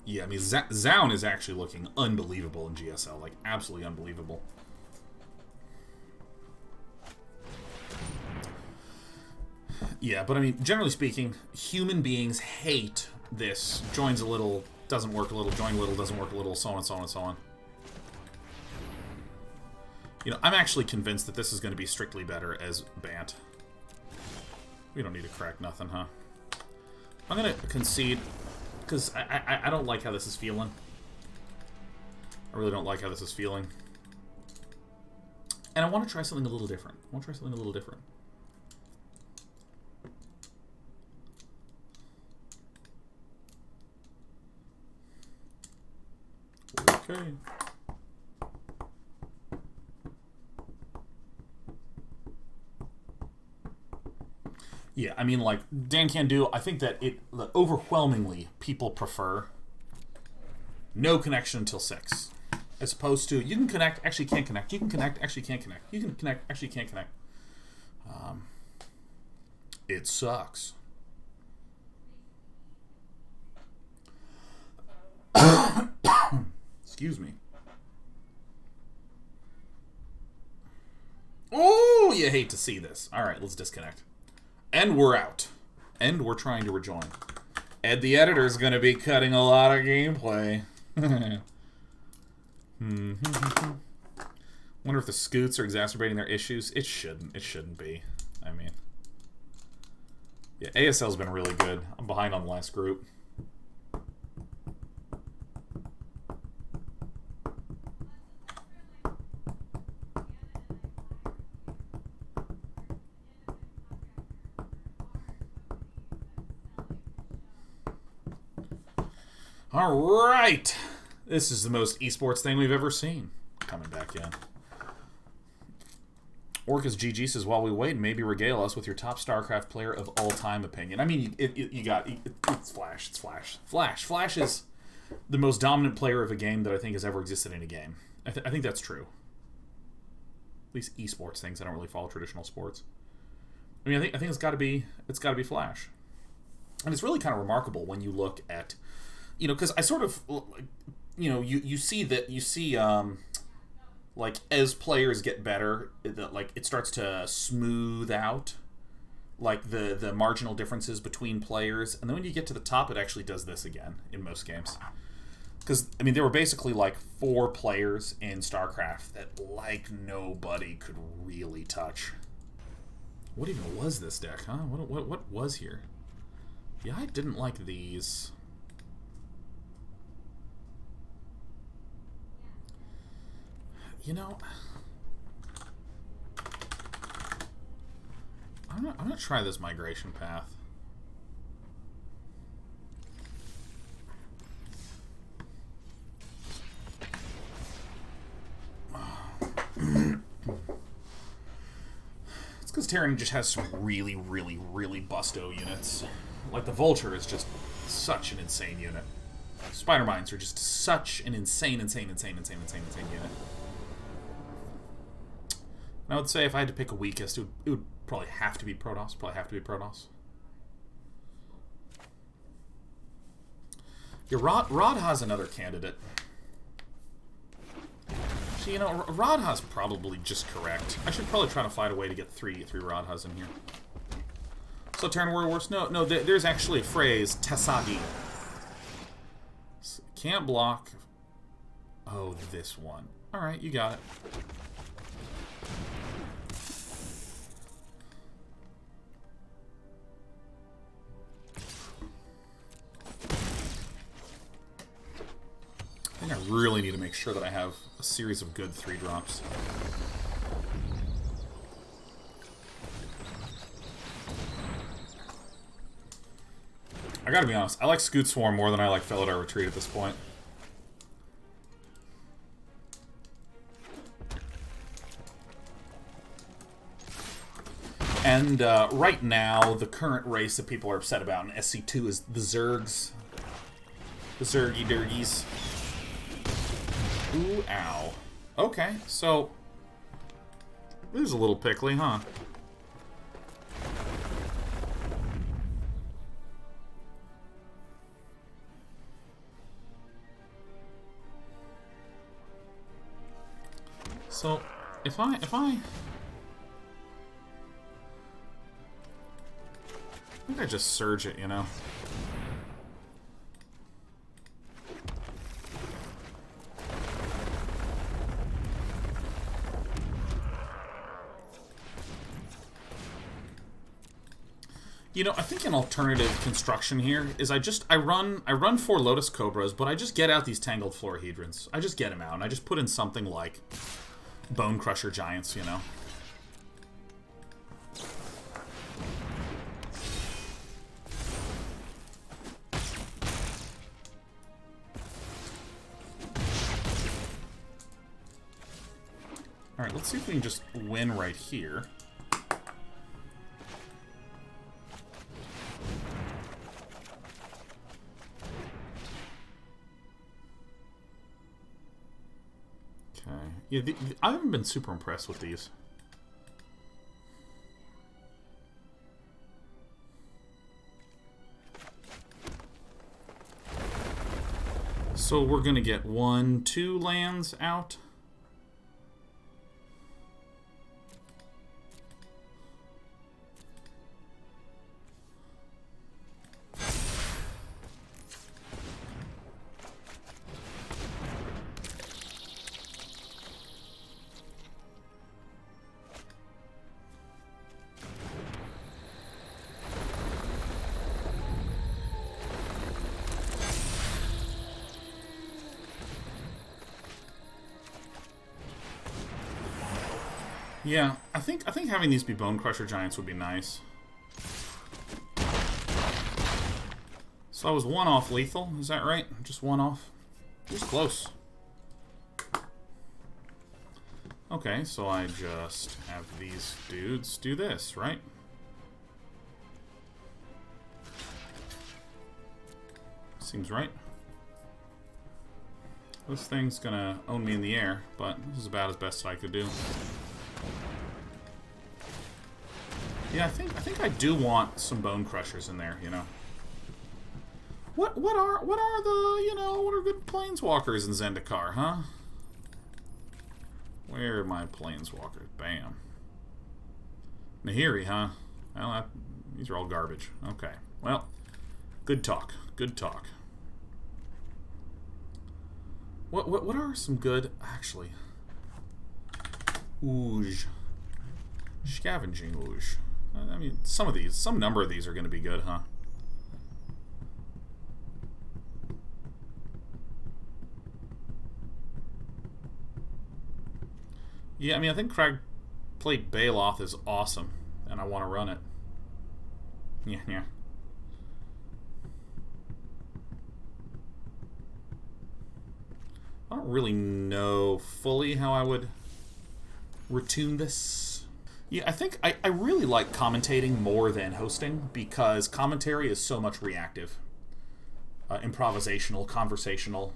Yeah, I mean, Zaun is actually looking unbelievable in GSL. Like, absolutely unbelievable. Yeah, but I mean, generally speaking, human beings hate this. Joins a little, doesn't work a little, join a little, doesn't work a little, so on and so on and so on. You know, I'm actually convinced that this is going to be strictly better as Bant. We don't need to crack nothing, huh? I'm going to concede... because I don't like how this is feeling. I really don't like how this is feeling. And I want to try something a little different. Okay. Yeah, I mean, like, Dan Can Do, I think that overwhelmingly people prefer no connection until 6. As opposed to, you can connect, actually can't connect. You can connect, actually can't connect. You can connect, actually can't connect. It sucks. Excuse me. Oh, you hate to see this. All right, let's disconnect. And we're out. And we're trying to rejoin. Ed the editor is going to be cutting a lot of gameplay. Wonder if the Scutes are exacerbating their issues. It shouldn't. It shouldn't be. I mean... yeah, ASL's been really good. I'm behind on the last group. Alright! This is the most esports thing we've ever seen. Coming back in. Orcus GG says, while we wait, maybe regale us with your top StarCraft player of all-time opinion. I mean, it's Flash. It's Flash. Flash is the most dominant player of a game that I think has ever existed in a game. I think that's true. At least esports things. I don't really follow traditional sports. I mean, I think it's got to be Flash. And it's really kind of remarkable when you look at... you know, because I sort of, you know, you see, like, as players get better, like, it starts to smooth out, like, the marginal differences between players. And then when you get to the top, it actually does this again in most games. Because, I mean, there were basically, like, 4 players in StarCraft that, like, nobody could really touch. What even was this deck, huh? What was here? Yeah, I didn't like these... you know, I'm gonna try this migration path. It's because Terran just has some really busto units. Like the Vulture is just such an insane unit. Spider Mines are just such an insane unit. I would say if I had to pick a weakest, it would probably have to be Protoss. Yeah, Radha's another candidate. See, you know, Radha's probably just correct. I should probably try to find a way to get three Radhas in here. So, Terran Warrior Wars? No, there's actually a phrase, Tasagi. Can't block. Oh, this one. Alright, you got it. think I really need to make sure that I have a series of good 3-drops. I gotta be honest, I like Scute Swarm more than I like Felidar Retreat at this point. And right now, the current race that people are upset about in SC2 is the Zergs. The Zergy-Durgies. Ooh, ow. Okay, so... This is a little pickly, huh? So, if I think I just surge it, you know? You know, I think an alternative construction here is I run 4 Lotus Cobras, but I just get out these Tangled Florahedrons. I just get them out, and I just put in something like Bonecrusher Giants, you know? Alright, let's see if we can just win right here. Yeah, I haven't been super impressed with these. So we're gonna get 1, 2 lands out. Yeah, I think having these be Bonecrusher Giants would be nice. So I was 1 off lethal, is that right? Just 1 off? It was close. Okay, so I just have these dudes do this, right? Seems right. This thing's gonna own me in the air, but this is about as best I could do. Yeah, I think I do want some Bone Crushers in there, you know. What are the, you know, what are good planeswalkers in Zendikar, huh? Where are my planeswalkers? Bam. Nahiri, huh? Well, these are all garbage. Okay. Well, good talk. Good talk. What are some good, actually? Ooge. Scavenging Ooge. I mean, some number of these are going to be good, huh? Yeah, I mean, I think Cragcrown Baloth is awesome, and I want to run it. Yeah. I don't really know fully how I would retune this. Yeah, I think I really like commentating more than hosting, because commentary is so much reactive. Improvisational, conversational,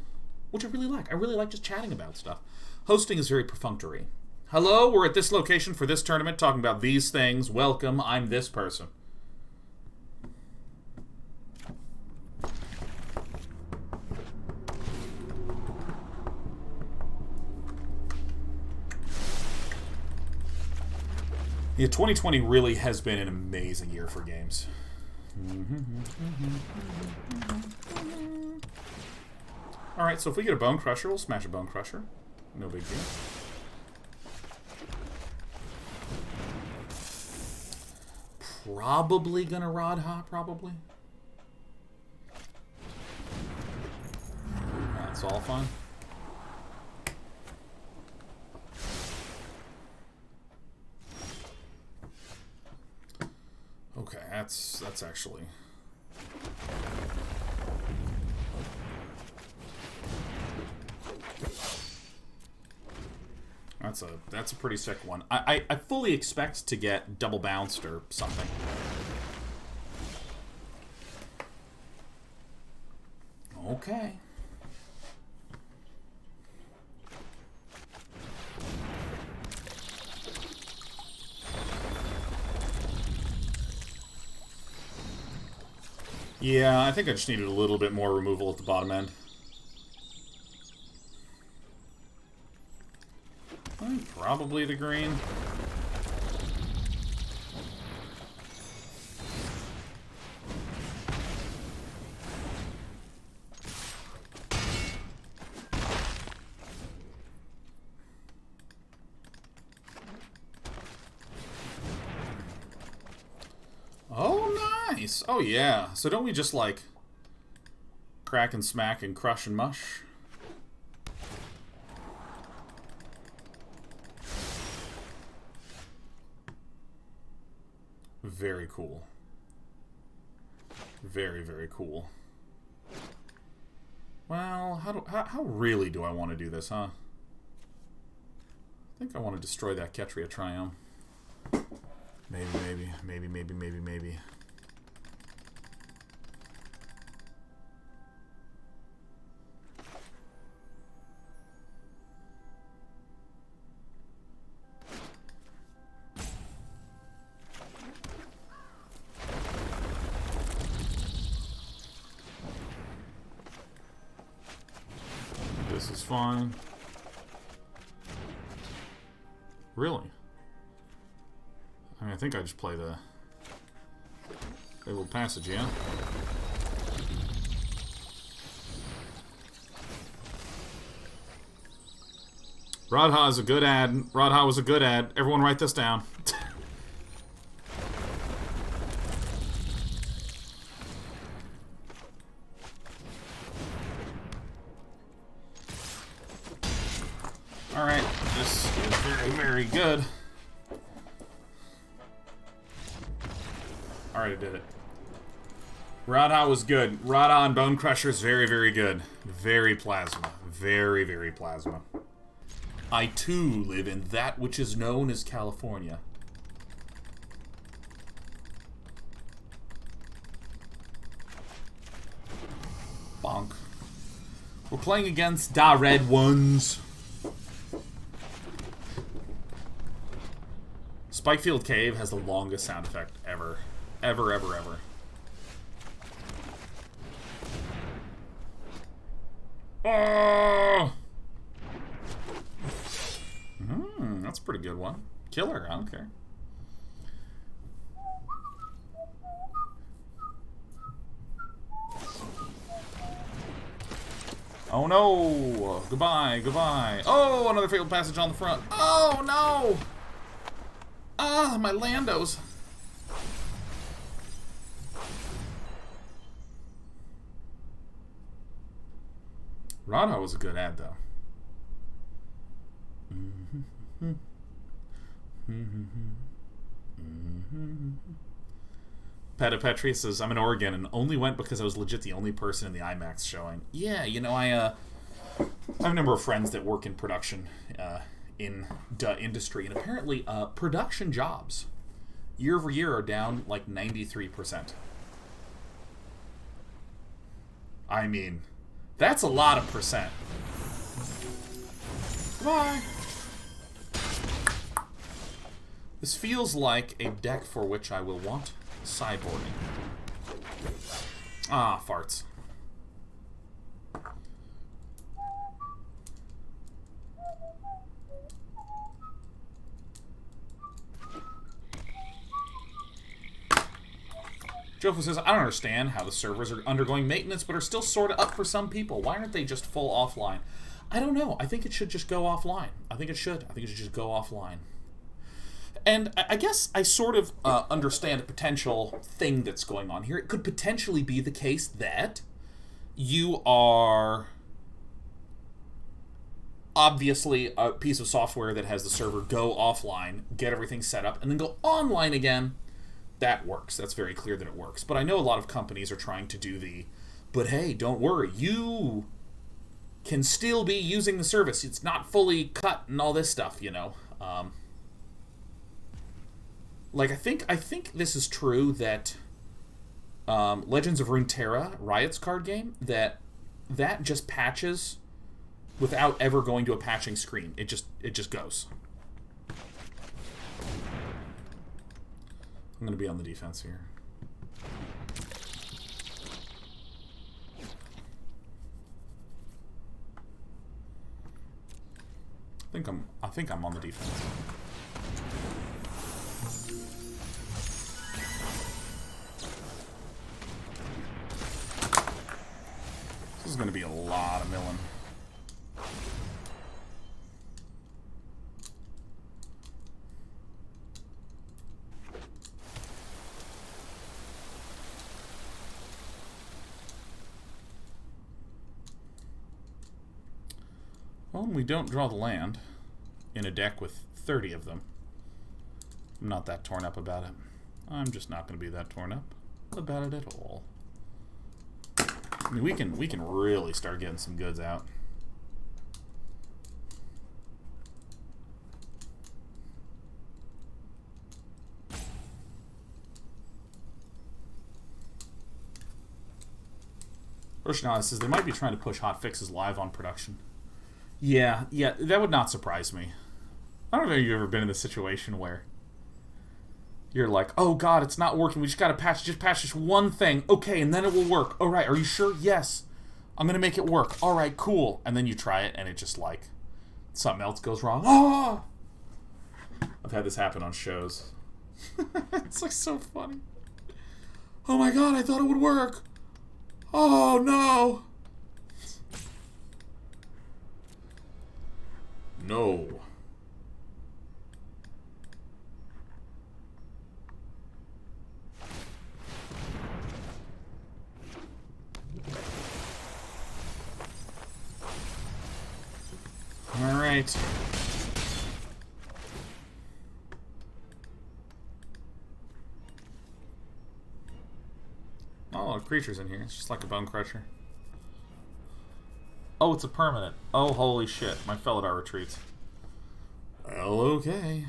which I really like. I really like just chatting about stuff. Hosting is very perfunctory. Hello, we're at this location for this tournament talking about these things. Welcome, I'm this person. Yeah, 2020 really has been an amazing year for games. Alright, so if we get a Bonecrusher, we'll smash a Bonecrusher. No big deal. Probably gonna Radha, probably. That's all fine. works, actually. That's a pretty sick one. I fully expect to get double bounced or something. Okay. Yeah, I think I just needed a little bit more removal at the bottom end. Probably the green. Oh, nice. Oh, yeah. So don't we just, like, crack and smack and crush and mush? Very cool. Very, very cool. Well, how really do I want to do this, huh? I think I want to destroy that Ketria Triumph. Maybe. This is fine. Really? I mean, I think I just play the Fabled Passage, yeah? Radha is a good ad. Radha was a good ad. Everyone write this down. Alright, this is very, very good. Alright, I did it. Radha was good. Radha on Bonecrusher is very, very good. Very plasma. Very, very plasma. I too live in that which is known as California. Bonk. We're playing against Da Red Ones. Spikefield Cave has the longest sound effect ever. Ever. Oh! That's a pretty good one. Killer, I don't care. Oh no! Goodbye. Oh, another Fabled Passage on the front. Oh no! Ah, my Landos. Radha was a good ad, though. Petapetri says, I'm in Oregon and only went because I was legit the only person in the IMAX showing. Yeah, you know, I have a number of friends that work in production in the industry, and apparently production jobs year over year are down like 93%. I mean, that's a lot of percent. Goodbye. This feels like a deck for which I will want sideboarding. Ah, farts. Jofu says, I don't understand how the servers are undergoing maintenance but are still sort of up for some people. Why aren't they just full offline? I don't know. I think it should just go offline. I think it should just go offline. And I guess I sort of understand a potential thing that's going on here. It could potentially be the case that you are obviously a piece of software that has the server go offline, get everything set up, and then go online again. that works. That's very clear that it works. But I know a lot of companies are trying to do but hey, don't worry, you can still be using the service. It's not fully cut and all this stuff, you know. Like, I think this is true that Legends of Runeterra, Riot's card game, that just patches without ever going to a patching screen. It just goes. I'm going to be on the defense here. I think I'm on the defense. This is going to be a lot of milling. Well, we don't draw the land in a deck with 30 of them. I'm not that torn up about it. I'm just not going to be that torn up about it at all. I mean, we can really start getting some goods out. Roshanada says they might be trying to push hot fixes live on production. Yeah, that would not surprise me. I don't know if you've ever been in this situation where you're like, oh god, it's not working, we just gotta just patch this one thing. Okay, and then it will work. Alright, are you sure? Yes. I'm gonna make it work. Alright, cool. And then you try it, and it just like, something else goes wrong. Ah! I've had this happen on shows. It's like so funny. Oh my god, I thought it would work. Oh no. No. All right. Oh, creatures in here. It's just like a Bonecrusher. Oh, it's a permanent. Oh, holy shit. My Felidar Retreat. Well, okay.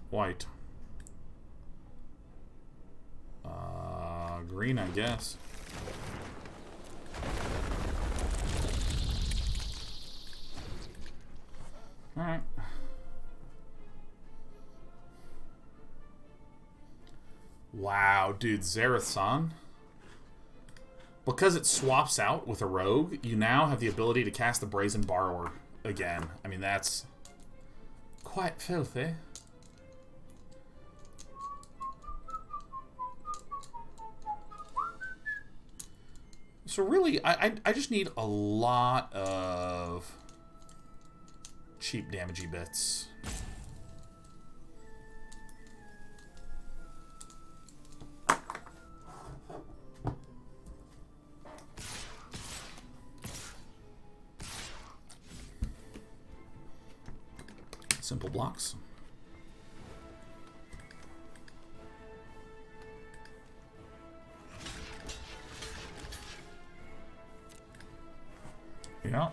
White. Green, I guess. Alright. Wow, dude, Xerath-san. Because it swaps out with a rogue, you now have the ability to cast the Brazen Borrower again. I mean, that's quite filthy. So really, I just need a lot of cheap damagey bits. Simple blocks. Yeah.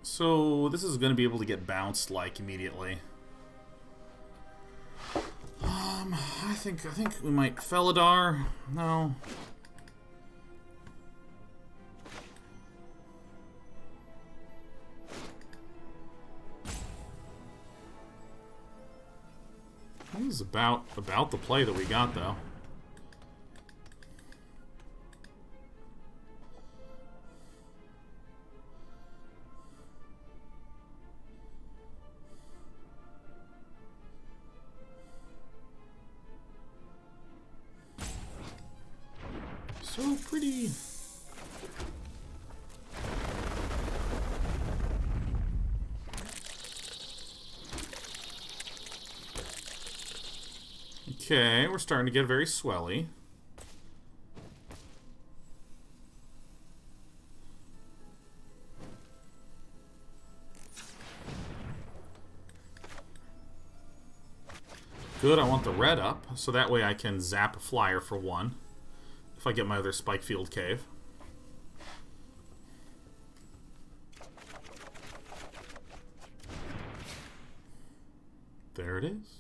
So this is going to be able to get bounced like immediately. I think we might Felidar. No. This is about the play that we got, though. so pretty. Okay, we're starting to get very swelly. Good, I want the red up, so that way I can zap a flyer for 1 if I get my other Spikefield Cave. There it is.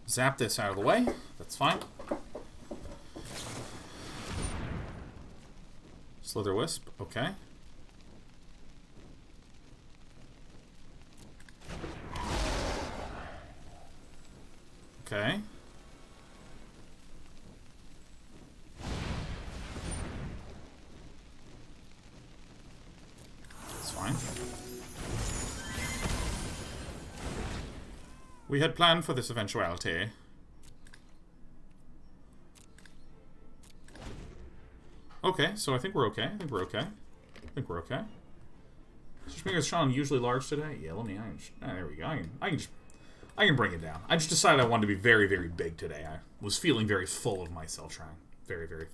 Zap this out of the way. That's fine. Slither Wisp. Okay. Okay. That's fine. We had planned for this eventuality. Okay, so I think we're okay. I think we're okay. I think we're okay. Is Sean usually large today? Yeah, let me. There we go. I can bring it down. I just decided I wanted to be very, very big today. I was feeling very full of myself, trying very, very.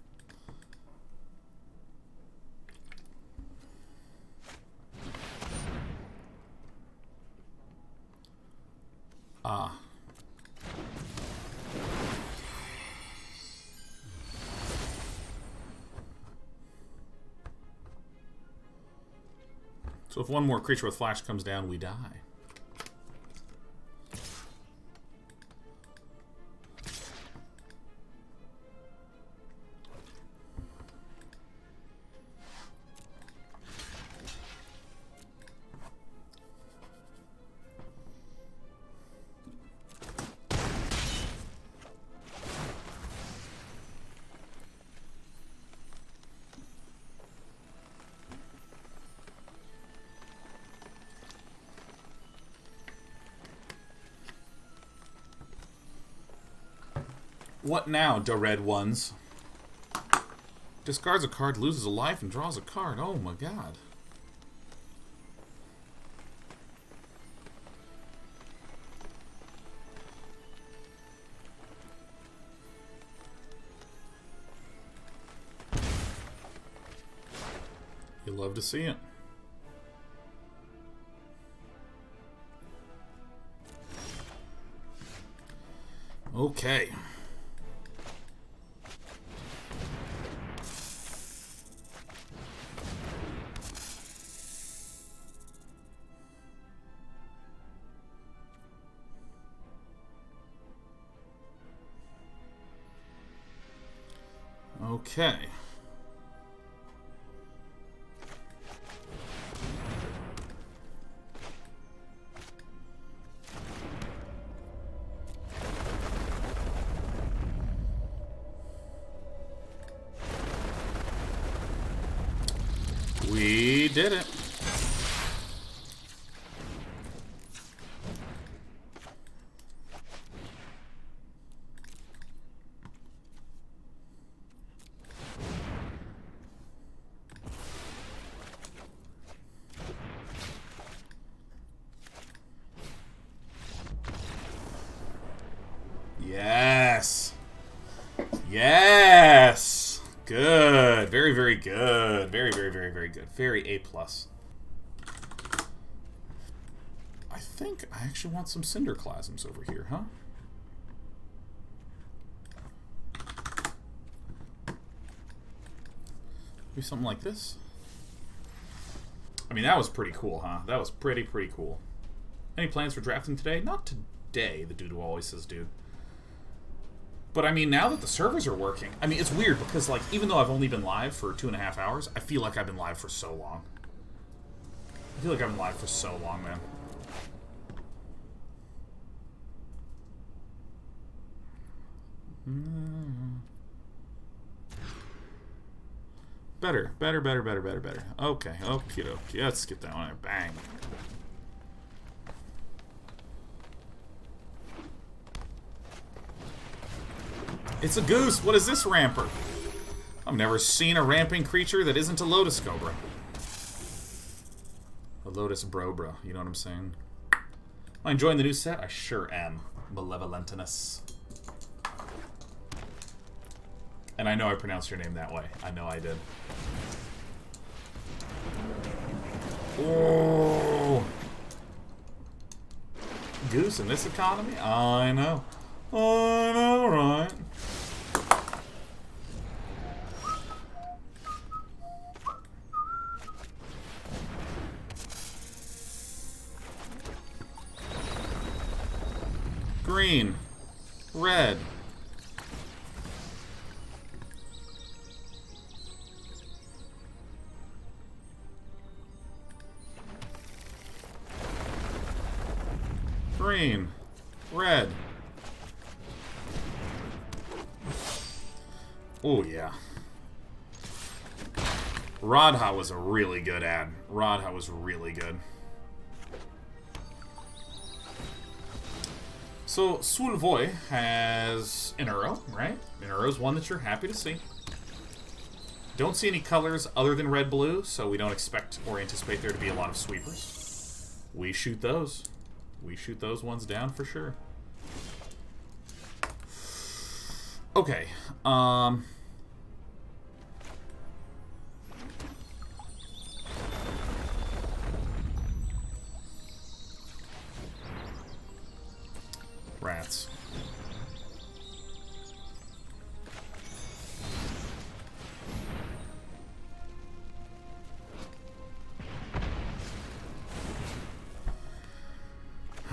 So if one more creature with flash comes down, we die. What now, the red ones? Discards a card, loses a life, and draws a card. Oh my god. You love to see it. Okay. Okay. We did it. Yes. Yes. Good. Very, very good. Very, very, very, very good. Very A+. I think I actually want some Cinderclasms over here, huh? Maybe something like this. I mean, that was pretty cool, huh? That was pretty cool. Any plans for drafting today? Not today, the dude who always says dude. But I mean, now that the servers are working, I mean, it's weird because, like, even though I've only been live for 2.5 hours, I feel like I've been live for so long. I feel like I've been live for so long, man. Better. Okay, okie dokie. Let's get that one there. Bang. It's a goose! What is this ramper? I've never seen a ramping creature that isn't a Lotus Cobra. A Lotus Brobra, you know what I'm saying? Am I enjoying the new set? I sure am. Malevolentinous. And I know I pronounced your name that way. I know I did. Oh! Goose in this economy? I know. I know, right? Green. Red. Green. Red. Oh, yeah. Radha was a really good ad. Radha was really good. So, Sulvoy has an Uro, right? An Uro is one that you're happy to see. Don't see any colors other than red-blue, so we don't expect or anticipate there to be a lot of sweepers. We shoot those. We shoot those ones down for sure. Okay, rats.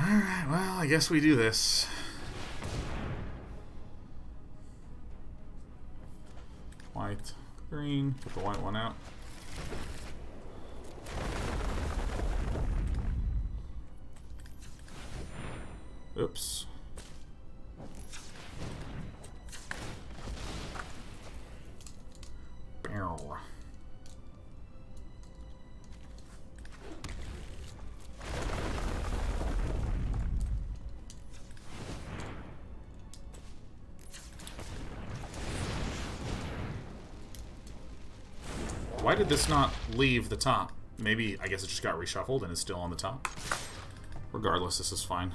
Alright, well, I guess we do this. White, green, put the white one out. Oops. Bow. Why did this not leave the top? Maybe, I guess it just got reshuffled and is still on the top. Regardless, this is fine.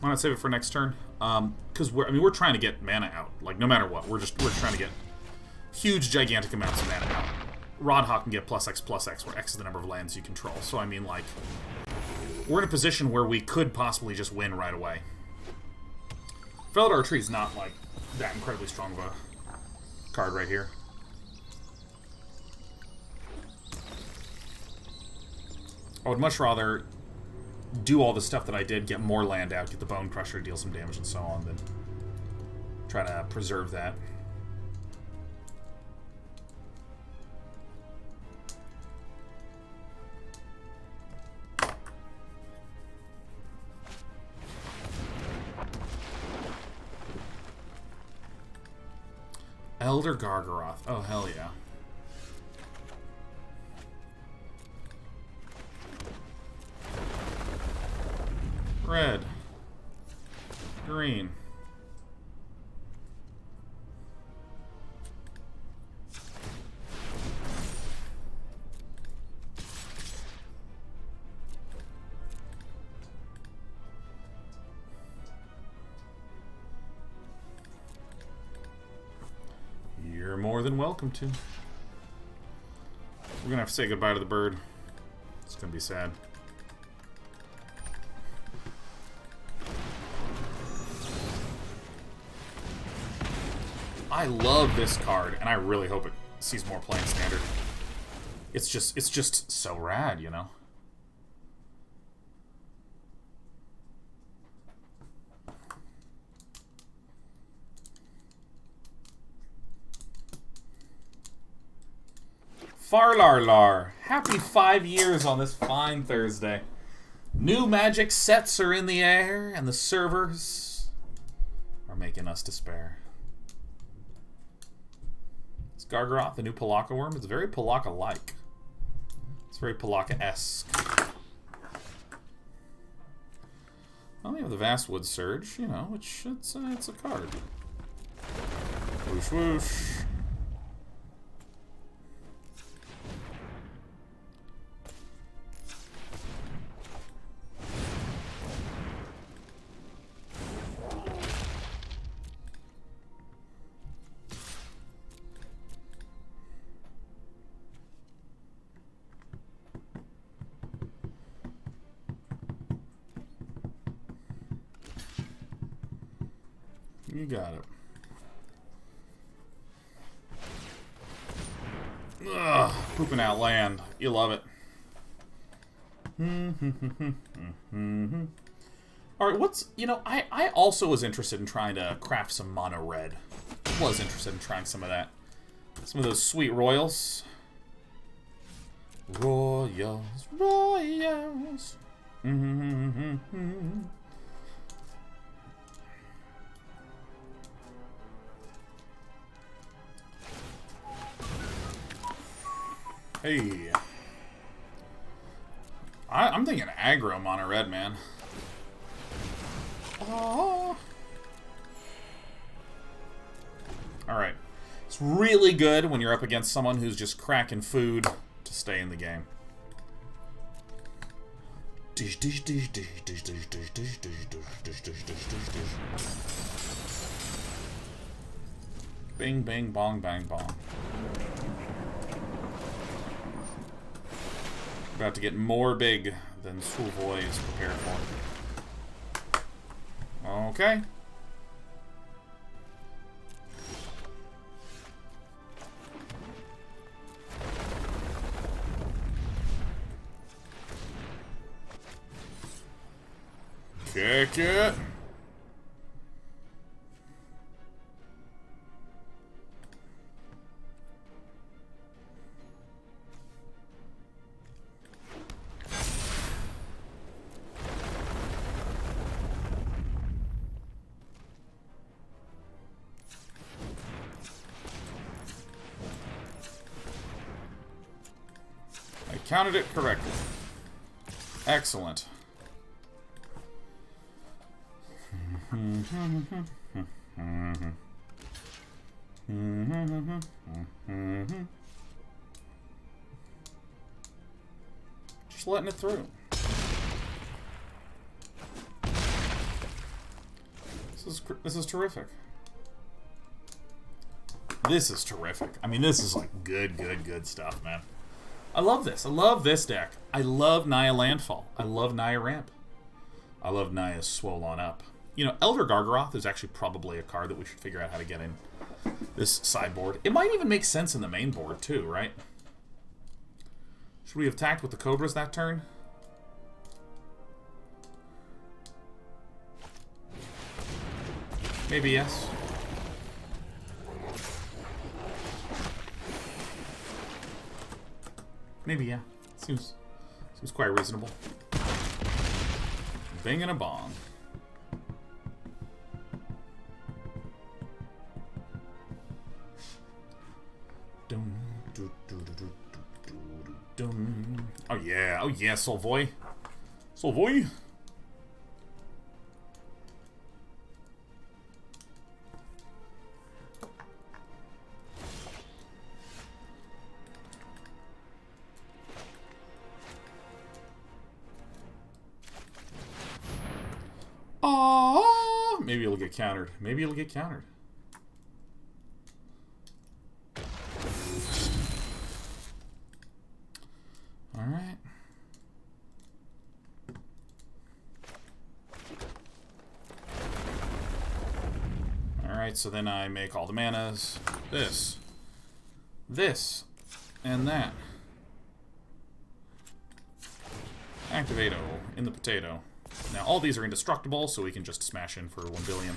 Why not save it for next turn? Because we're trying to get mana out. Like, no matter what, we're trying to get huge, gigantic amounts of mana out. Radha can get +X, where X is the number of lands you control. So, I mean, like, we're in a position where we could possibly just win right away. Felidar Retreat is not, like, that incredibly strong of a card right here. I would much rather do all the stuff that I did, get more land out, get the Bonecrusher, deal some damage and so on, than try to preserve that. Elder Gargaroth. Oh, hell yeah. Red. Green. You're more than welcome to. We're gonna have to say goodbye to the bird. It's gonna be sad. I love this card, and I really hope it sees more play in Standard. It's just so rad, you know? Farlarlar, happy 5 years on this fine Thursday. New Magic sets are in the air, and the servers are making us despair. It's Gargaroth, the new Palaka worm. It's very Palaka-like. It's very Palaka-esque. Well, we have the Vastwood Surge, you know, which it's a card. Whoosh, whoosh. You got it. Ugh, pooping out land. You love it. Alright, what's... You know, I also was interested in trying to craft some mono red. Was interested in trying some of that. Some of those sweet royals. Royals. Royals. Hey. I'm thinking aggro mono red, man. Oh. Alright. It's really good when you're up against someone who's just cracking food to stay in the game. Dish, dish, dish, dish, dish, dish, dish, dish, dish, dish, dish, dish, dish. Bing, bing, bong, bang, bong. About to get more big than Sulvoy is prepared for. Okay. Kick it. Counted it correctly. Excellent. Just letting it through. This is terrific. This is terrific. I mean, this is like good stuff, man. I love this. I love this deck. I love Naya Landfall. I love Naya Ramp. I love Naya's Swollen Up. You know, Elder Gargaroth is actually probably a card that we should figure out how to get in this sideboard. It might even make sense in the main board, too, right? Should we have attacked with the Cobras that turn? Maybe yes. Maybe, yeah. Seems quite reasonable. Bing and a bong. Oh yeah, Solvoy. Solvoy. Oh, maybe it'll get countered. Maybe it'll get countered. All right. All right, so then I make all the manas. This, and that. Activate-o in the potato. Now, all these are indestructible, so we can just smash in for 1 billion.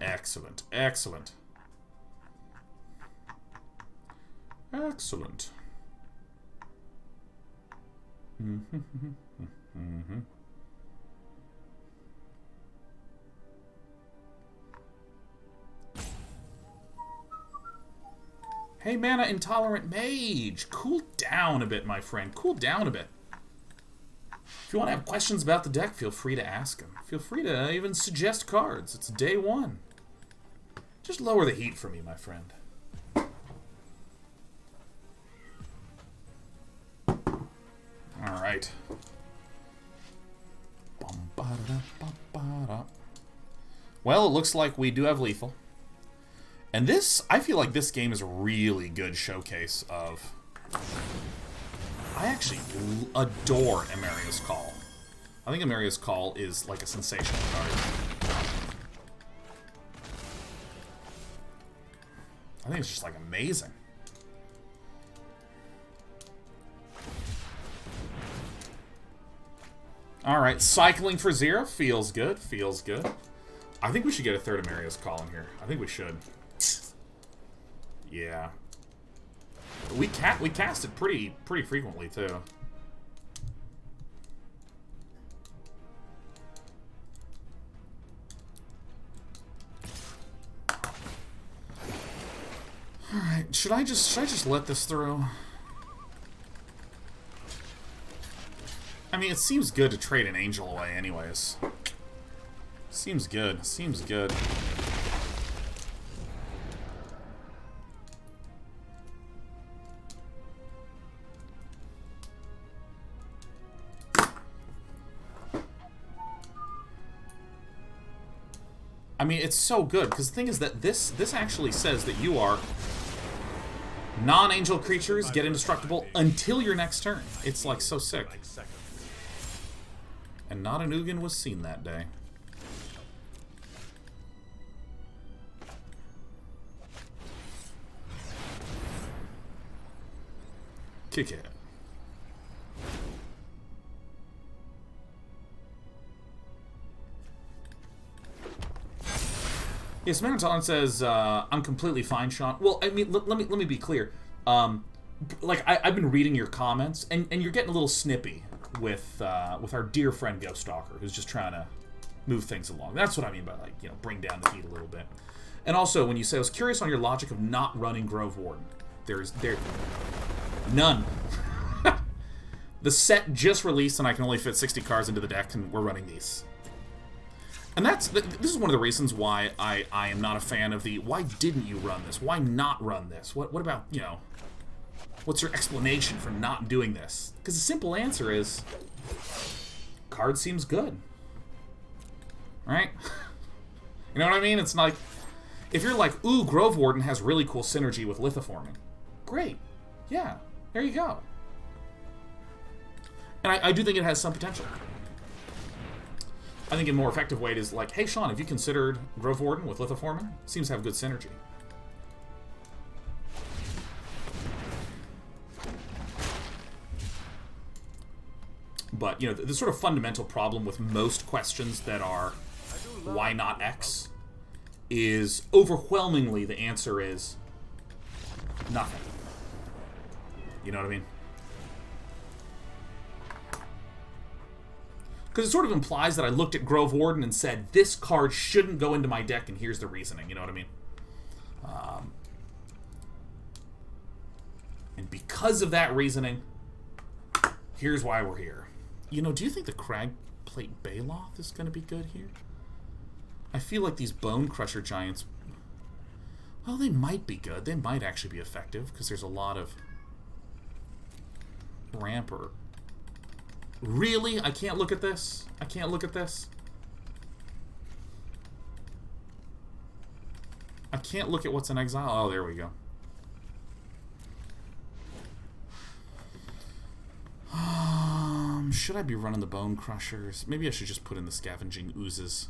Excellent. Excellent. Excellent. Hey, Mana Intolerant Mage! Cool down a bit, my friend. Cool down a bit. If you want to have questions about the deck, feel free to ask them. Feel free to even suggest cards. It's day one. Just lower the heat for me, my friend. Alright. Well, it looks like we do have lethal. And this, I feel like this game is a really good showcase of... I actually adore Emeria's Call. I think Emeria's Call is like a sensational card. I think it's just like amazing. Alright, cycling for 0 feels good, feels good. I think we should get a third Emeria's Call in here. I think we should. Yeah. We cast it pretty frequently too. All right, should I just let this through? I mean, it seems good to trade an angel away anyways. Seems good. Seems good. I mean, it's so good, because the thing is that this actually says that you are... Non-angel creatures get indestructible until your next turn. It's, like, so sick. And not an Ugin was seen that day. Kick it. Yes, Marathon says, I'm completely fine, Sean. Well, I mean, let me be clear. Like, I've been reading your comments, and you're getting a little snippy with our dear friend Ghost Stalker, who's just trying to move things along. That's what I mean by, like, you know, bring down the heat a little bit. And also, when you say, I was curious on your logic of not running Grove Warden. There's none. The set just released, and I can only fit 60 cards into the deck, and we're running these. And this is one of the reasons why I am not a fan of the, why didn't you run this? Why not run this? What about, you know, what's your explanation for not doing this? Because the simple answer is, card seems good. Right? You know what I mean? It's like, if you're like, ooh, Grove Warden has really cool synergy with Lithoforming. Great. Yeah, there you go. And I do think it has some potential. I think a more effective way is like, hey, Sean, have you considered Grove Warden with Lithoforming? Seems to have good synergy. But, you know, the sort of fundamental problem with most questions that are, why not X, is overwhelmingly the answer is nothing. You know what I mean? Because it sort of implies that I looked at Grove Warden and said, this card shouldn't go into my deck, and here's the reasoning. You know what I mean? And because of that reasoning, here's why we're here. You know, do you think the Cragplate Baloth is going to be good here? I feel like these Bonecrusher Giants, well, they might be good. They might actually be effective, because there's a lot of ramper. Really? I can't look at this? I can't look at this? I can't look at what's in exile? Oh, there we go. Should I be running the Bone Crushers? Maybe I should just put in the Scavenging Oozes.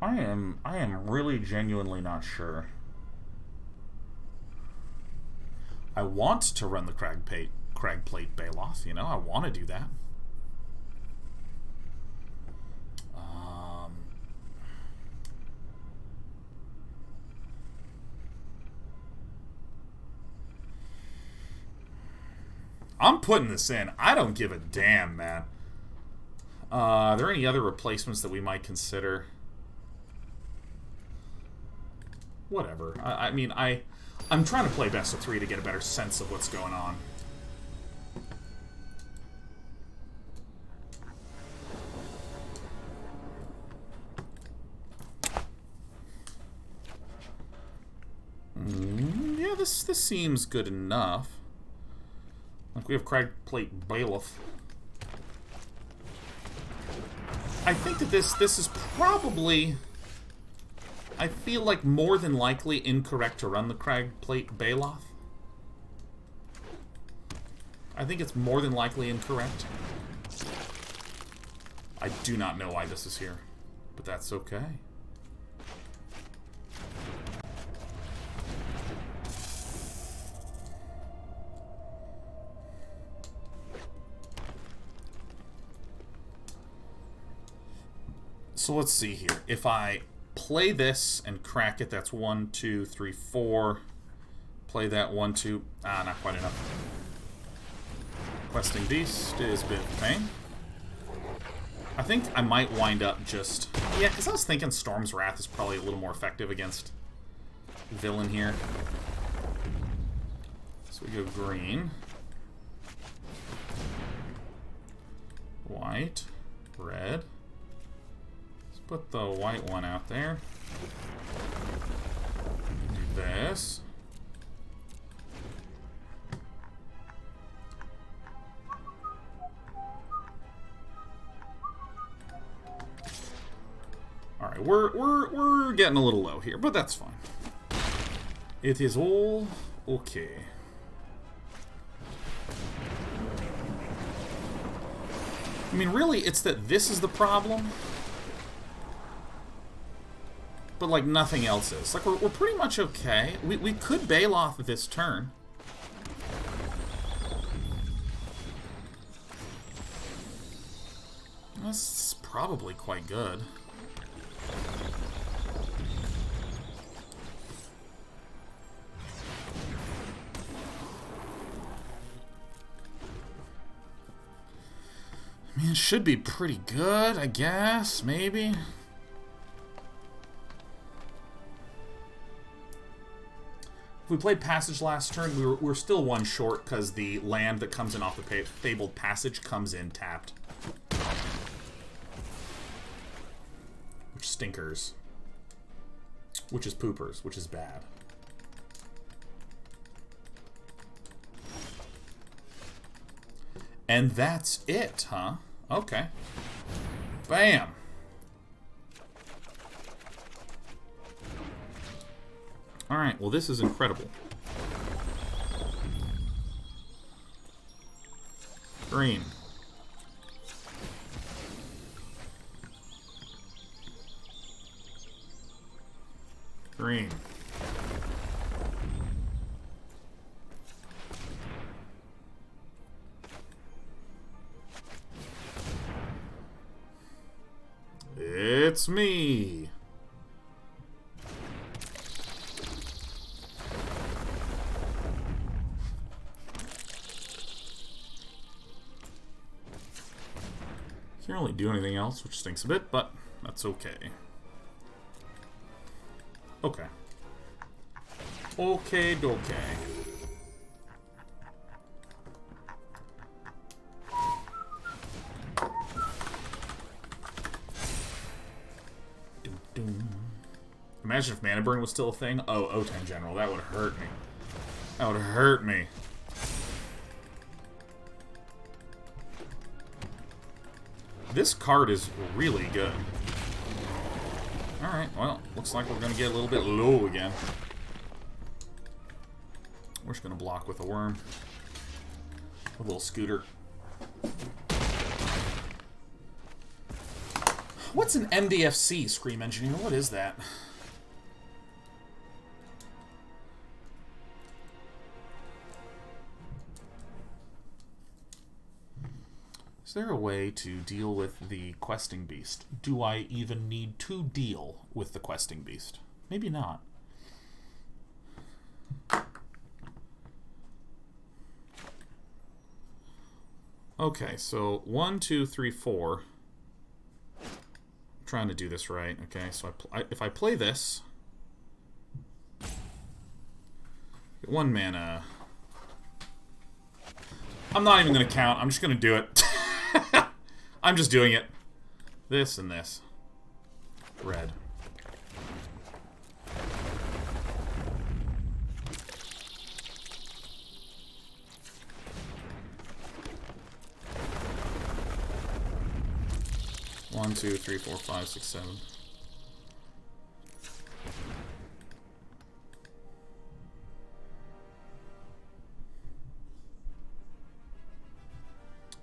I am really genuinely not sure. I want to run the Cragplate Baloth, you know, I want to do that. I'm putting this in. I don't give a damn, man. Are there any other replacements that we might consider? Whatever. I mean, I'm trying to play best of 3 to get a better sense of what's going on. Yeah, this seems good enough. Like, we have Cragplate Baloth. I think that this is probably... I feel like more than likely incorrect to run the Cragplate Baloth. I think it's more than likely incorrect. I do not know why this is here, but that's okay. So let's see here. If I play this and crack it, that's 1, 2, 3, 4. Play that 1, 2. Ah, not quite enough. Questing Beast is a bit of a pain. I think I might wind up just... Yeah, because I was thinking Storm's Wrath is probably a little more effective against Villain here. So we go green. White. Red. Put the white one out there. Do this. All right, we're getting a little low here, but that's fine. It is all okay. I mean, really, it's that this is the problem. But, like, nothing else is. Like, we're pretty much okay. We could Baloth this turn. That's probably quite good. I mean, it should be pretty good, I guess. Maybe. If we played Passage last turn, we're still one short because the land that comes in off the Fabled Passage comes in tapped. Which stinkers. Which is poopers, which is bad. And that's it, huh? Okay. Bam! Alright, well this is incredible. Green. Green. It's me. Can't really do anything else, which stinks a bit, but that's okay. Okay. Okay, dokay. Imagine if Mana Burn was still a thing. Oh, O10 General. That would hurt me. That would hurt me. This card is really good. Alright, well, looks like we're going to get a little bit low again. We're just going to block with a worm. A little scooter. What's an MDFC, Scream Engineer? What is that? Is there a way to deal with the questing beast? Do I even need to deal with the questing beast? Maybe not. Okay, so 1, 2, 3, 4. I'm trying to do this right. Okay, so if I play this, get 1 mana. I'm not even going to count. I'm just going to do it. I'm just doing it. This and this. Red. One, 2, 3, 4, 5, 6, 7.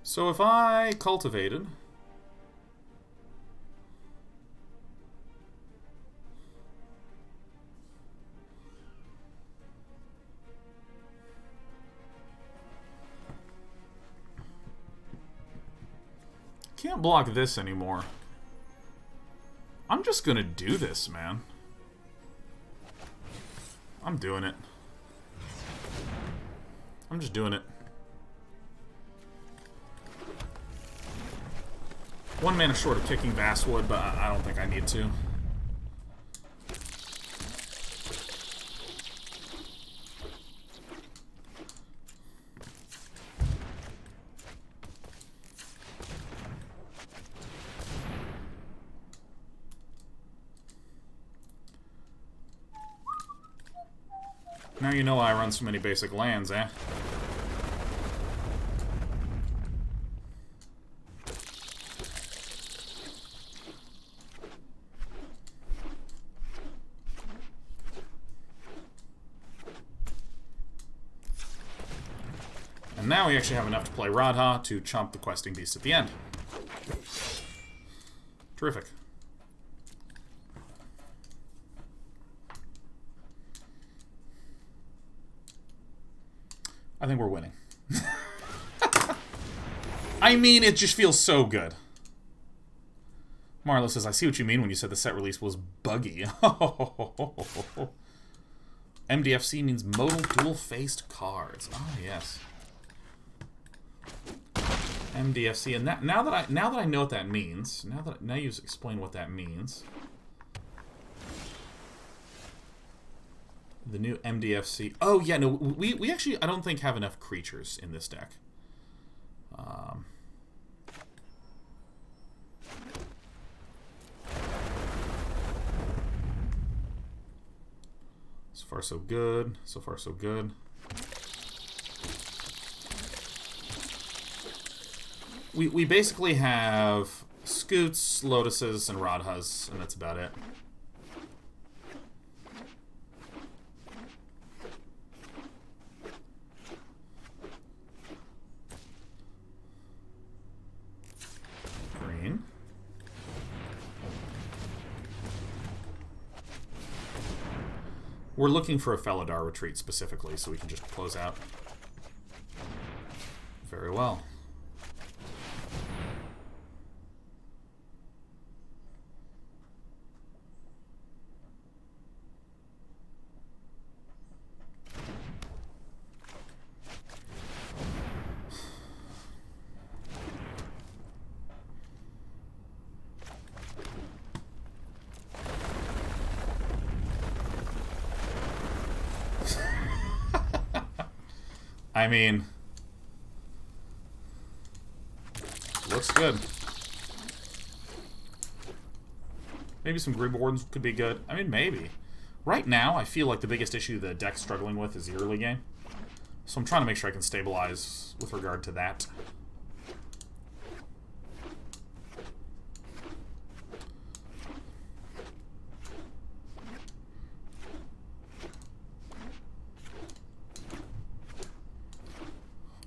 So if I cultivated, can't block this anymore. I'm just gonna do this, man. I'm doing it. I'm just doing it. 1 mana short of kicking Vastwood, but I don't think I need to. Now you know I run so many basic lands, eh? And now we actually have enough to play Radha to chomp the questing beast at the end. Terrific. I think we're winning. I mean, it just feels so good. Marlo says, I see what you mean when you said the set release was buggy. MDFC means modal dual-faced cards. Oh, yes. MDFC, and now that I know what that means, now you explain what that means. The new MDFC. Oh yeah, no, we actually I don't think have enough creatures in this deck. So far so good. So far so good. We basically have Scutes, Lotuses, and Radhas, and that's about it. Green. We're looking for a Felidar Retreat specifically, so we can just close out. Very well. I mean, looks good. Maybe some Grim Wardens could be good. I mean, maybe. Right now, I feel like the biggest issue the deck's struggling with is the early game. So I'm trying to make sure I can stabilize with regard to that.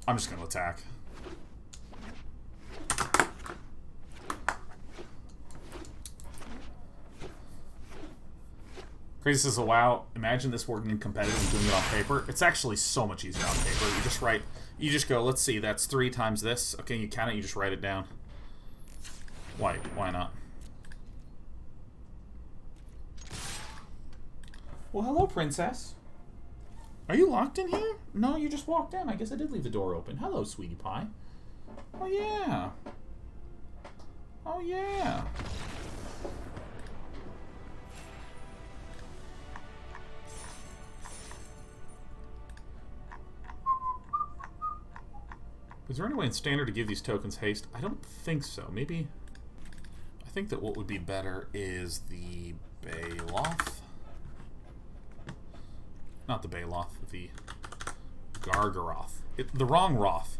I'm just going to attack. Crazy says, oh, wow, imagine this working in competitive and doing it on paper. It's actually so much easier on paper. You just go, let's see, that's 3 times this. Okay, you count it, you just write it down. Why not? Well, hello, princess. Are you locked in here? No, you just walked in. I guess I did leave the door open. Hello, sweetie pie. Oh, yeah. Oh, yeah. Is there any way in Standard to give these tokens haste? I don't think so. Maybe... I think that what would be better is the Baloth. Not the Baloth, the Gargaroth. The wrong Roth.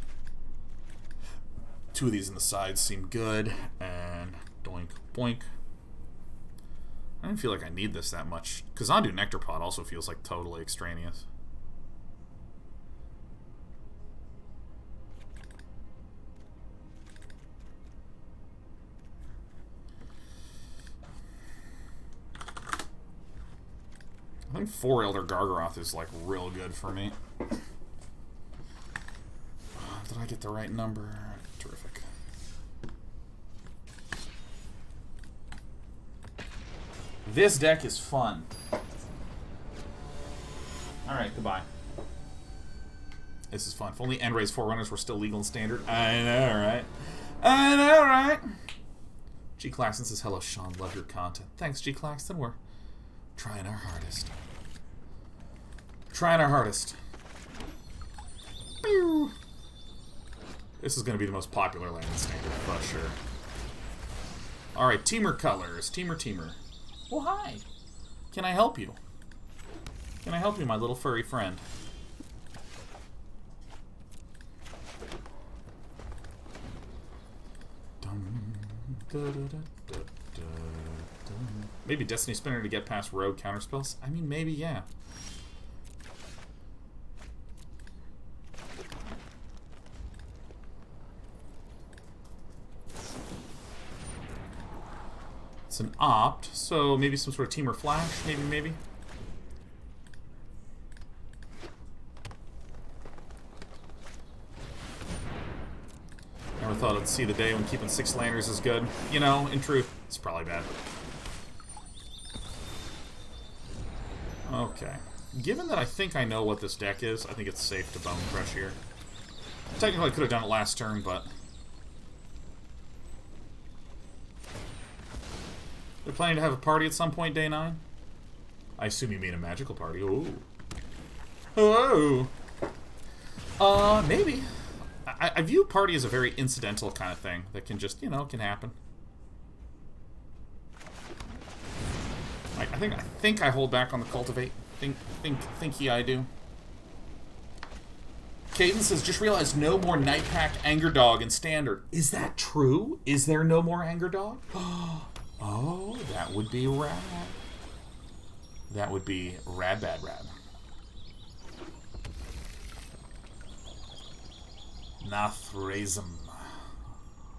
2 of these in the sides seem good. And doink, boink. I don't feel like I need this that much. Kazandu Nectarpot also feels like totally extraneous. I think 4 Elder Gargaroth is like real good for me. Did I get the right number? Terrific. This deck is fun. Alright, goodbye. This is fun. If only End-Raise Forerunners were still legal in Standard. I know, right? I know, right? G. Claxton says, hello, Sean. Love your content. Thanks, G. Claxton. We're trying our hardest. Trying our hardest. Pew! This is going to be the most popular land in Standard, for sure. Alright, Teamer colors. Teamer. Well, hi. Can I help you? Can I help you, my little furry friend? Maybe Destiny Spinner to get past rogue counterspells? I mean, maybe, yeah. It's an opt, so maybe some sort of Teamer Flash, maybe. Never thought I'd see the day when keeping 6 landers is good. You know, in truth, it's probably bad. Okay. Given that I think I know what this deck is, I think it's safe to Bonecrush here. Technically, I could have done it last turn, but... They're planning to have a party at some point, day 9? I assume you mean a magical party. Ooh. Hello! Maybe. I view party as a very incidental kind of thing that can just, you know, can happen. I think I hold back on the Cultivate. Thinky I do. Caden says, just realized no more Night Pack Anger Dog in Standard. Is that true? Is there no more Anger Dog? Oh, that would be rad. That would be rad. Nathrazim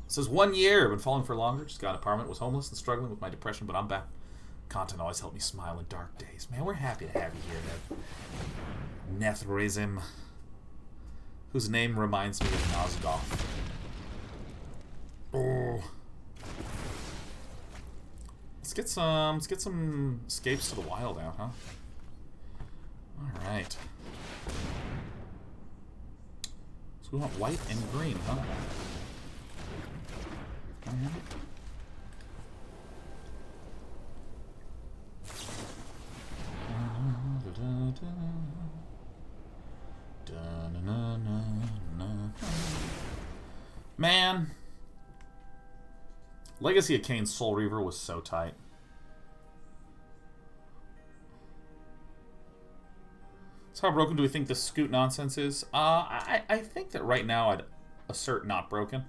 says, 1 year, been falling for longer, just got an apartment, was homeless and struggling with my depression, but I'm back. Content always helped me smile in dark days. Man, we're happy to have you here, Nathrazim, whose name reminds me of Nosgoth. Oh. Let's get some escapes to the wild out, huh? Alright. So we want white and green, huh? Man, Legacy of Kain's Soul Reaver was so tight. So how broken do we think this Scute nonsense is? I think that right now I'd assert not broken.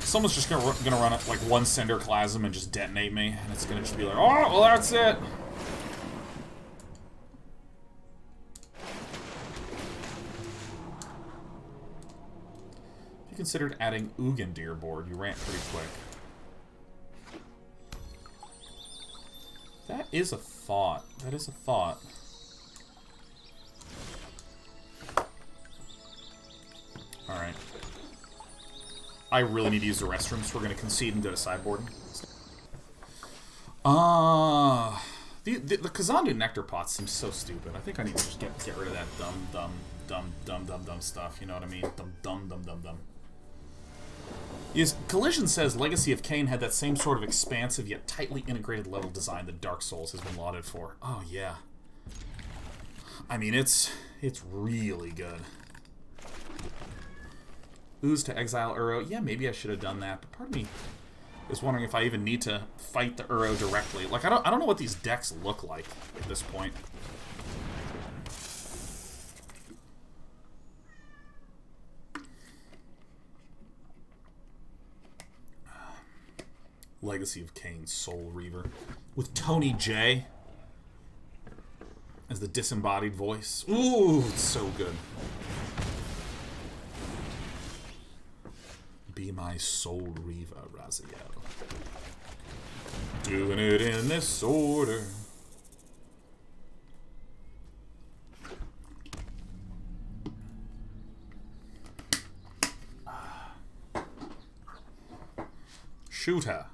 Someone's just gonna run it like one Cinder Clasm and just detonate me, and it's gonna just be like, oh, well, that's it. If you considered adding Ugin to your board, you rant pretty quick. That is a thought. That is a thought. Alright. I really need to use the restrooms, so we're going to concede and go to sideboard. The Kazandu Nectarpot seems so stupid. I think I need to just get rid of that dumb stuff. You know what I mean? Dumb. Yes, Collision says Legacy of Kain had that same sort of expansive yet tightly integrated level design that Dark Souls has been lauded for. Oh yeah. I mean, it's really good. Ooze to exile Uro. Yeah, maybe I should have done that, but part of me is wondering if I even need to fight the Uro directly. Like, I don't know what these decks look like at this point. Legacy of Kain, Soul Reaver. With Tony J as the disembodied voice. Ooh, it's so good. Be my Soul Reaver, Raziel. Doing it in this order. Shooter.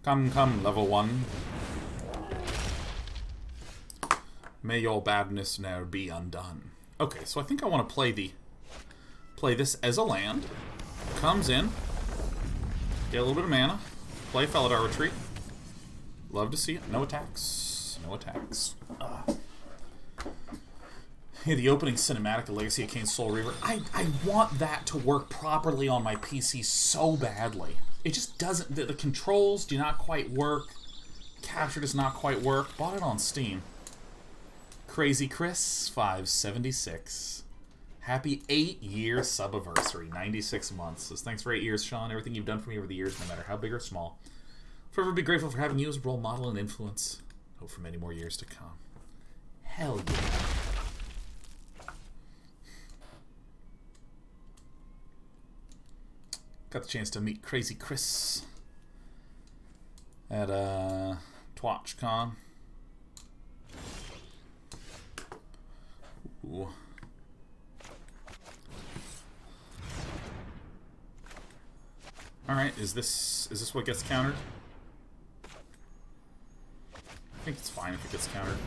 Come, level 1. May your badness ne'er be undone. Okay, so I think I want to play this as a land. Comes in. Get a little bit of mana. Play Felidar Retreat. Love to see it. No attacks. No attacks. Yeah, the opening cinematic of Legacy of Kain Soul Reaver. I want that to work properly on my PC so badly. It just doesn't. The controls do not quite work. Capture does not quite work. Bought it on Steam. Crazy Chris, 576. Happy 8-year subiversary. 96 months. Says, thanks for 8 years, Sean. Everything you've done for me over the years, no matter how big or small. Forever be grateful for having you as a role model and influence. Hope for many more years to come. Hell yeah. Got the chance to meet Crazy Chris at TwatchCon. Ooh. Alright, is this what gets countered? I think it's fine if it gets countered.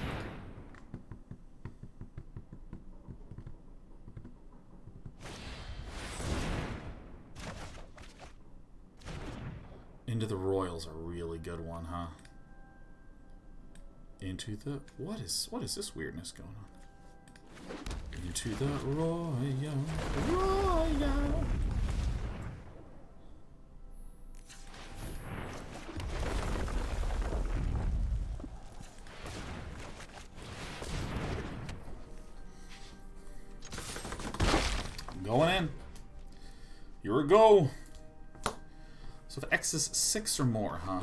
Into the Royal's a really good one, huh? Into the... What is this weirdness going on? Into the Royal. Going in. Here we go. So the X is 6 or more, huh?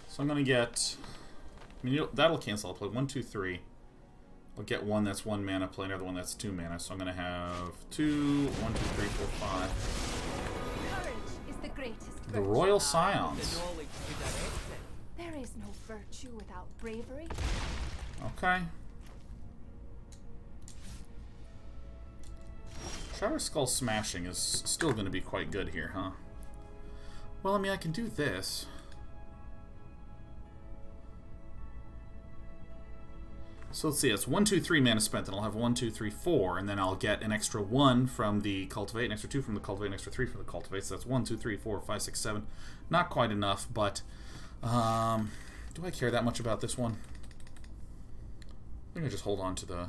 So I'm gonna get... I mean, that'll cancel. I'll play 1, 2, 3. I'll get one that's 1 mana, play another one that's 2 mana. So I'm gonna have 2, 1, 2, 3, 4, 5. Courage is the greatest The virtue. Royal Scions. There is no virtue without bravery. Okay. Shatterskull Smashing is still going to be quite good here, huh? Well, I mean, I can do this. So let's see, it's 1, 2, 3 mana spent, then I'll have 1, 2, 3, 4, and then I'll get an extra 1 from the Cultivate, an extra 2 from the Cultivate, an extra 3 from the Cultivate, so that's 1, 2, 3, 4, 5, 6, 7. Not quite enough, but do I care that much about this one? I think I just hold on to the...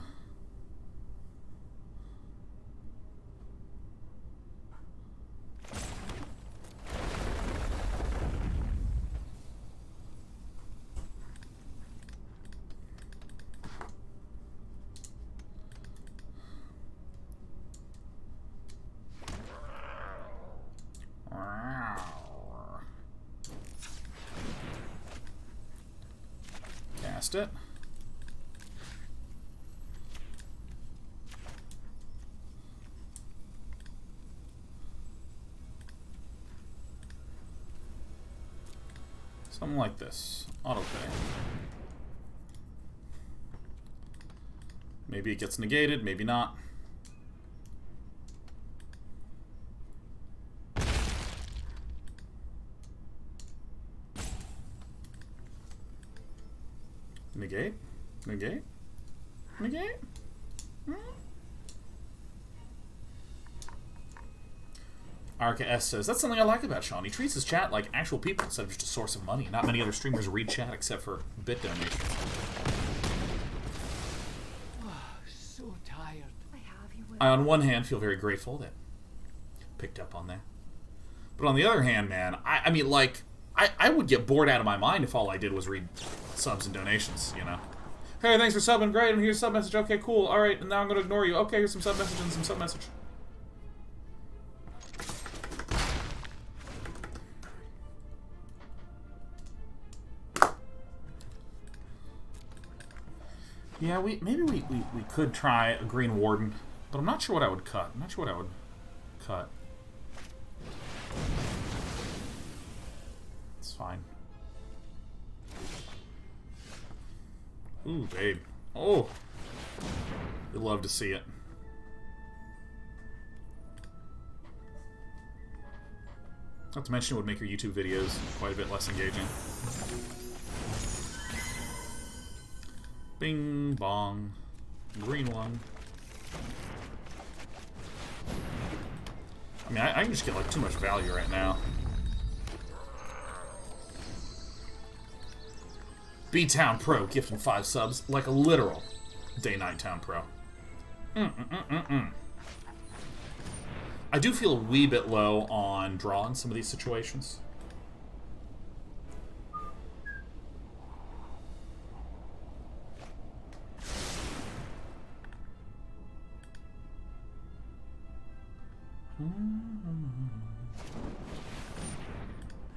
Cast it. Something like this. Autopay. Maybe it gets negated, maybe not. Negate? Negate? Negate? Hmm? Arca S says, that's something I like about Sean. He treats his chat like actual people instead of just a source of money. Not many other streamers read chat except for bit donations. So tired. I, on one hand, feel very grateful that picked up on that. But on the other hand, man, I mean, like, I would get bored out of my mind if all I did was read subs and donations, you know? Hey, thanks for subbing. Great, and here's a sub message. Okay, cool. All right, and now I'm going to ignore you. Okay, here's some sub message and some sub message. Yeah, maybe we could try a Green Warden, but I'm not sure what I would cut. I'm not sure what I would cut. It's fine. Ooh, babe. Oh! You'd love to see it. Not to mention it would make your YouTube videos quite a bit less engaging. Bing, bong. Green one. I mean, I can just get, like, too much value right now. B-Town Pro gifting 5 subs like a literal Day-Night Town Pro. I do feel a wee bit low on draw in some of these situations.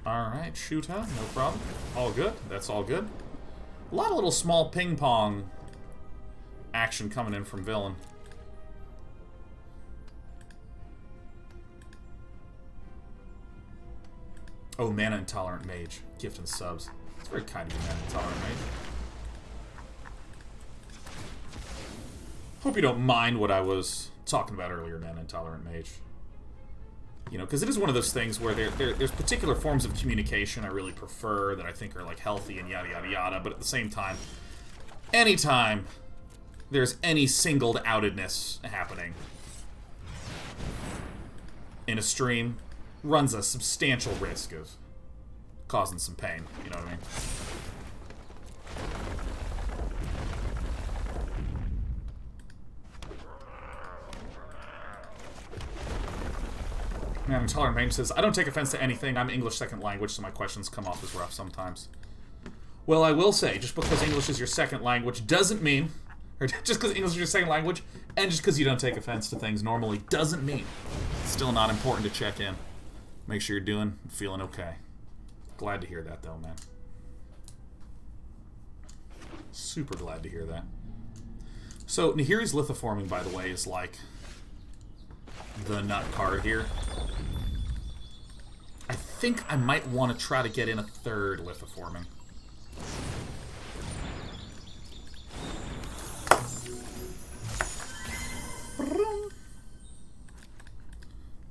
Alright, shoot, huh? No problem. All good. That's all good. A lot of little small ping-pong action coming in from Villain. Oh, Mana Intolerant Mage. Gift and subs. It's very kind of you, Mana Intolerant Mage. Hope you don't mind what I was talking about earlier, Mana Intolerant Mage. You know, because it is one of those things where there's particular forms of communication I really prefer that I think are, like, healthy and yada yada yada, but at the same time, anytime there's any singled outedness happening in a stream, runs a substantial risk of causing some pain, you know what I mean? Man, Intolerant Mage says, I don't take offense to anything. I'm English second language, so my questions come off as rough sometimes. Well, I will say, just because English is your second language doesn't mean, or just because English is your second language, and just because you don't take offense to things normally, doesn't mean it's still not important to check in. Make sure you're doing and feeling okay. Glad to hear that, though, man. Super glad to hear that. So, Nahiri's Lithoforming, by the way, is like the nut card here. I think I might want to try to get in a third Lithoforming.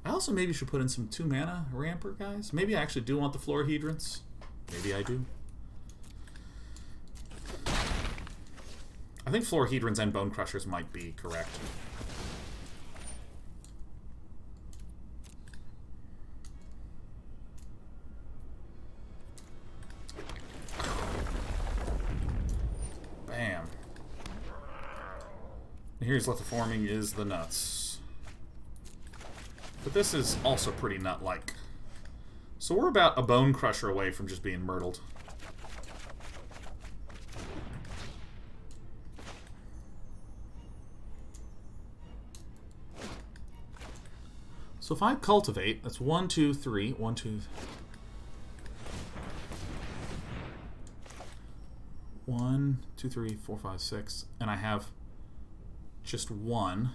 I also maybe should put in some 2 mana ramper, guys. Maybe I actually do want the Florahedrons. Maybe I do. I think Florahedrons and Bonecrushers might be correct. Bam. Here's Lithoforming is the nuts. But this is also pretty nut-like. So we're about a Bonecrusher away from just being myrtled. So if I cultivate, that's 1, 2, 3, 1, 2, 1, 2, 3, 4, 5, 6, and I have just 1.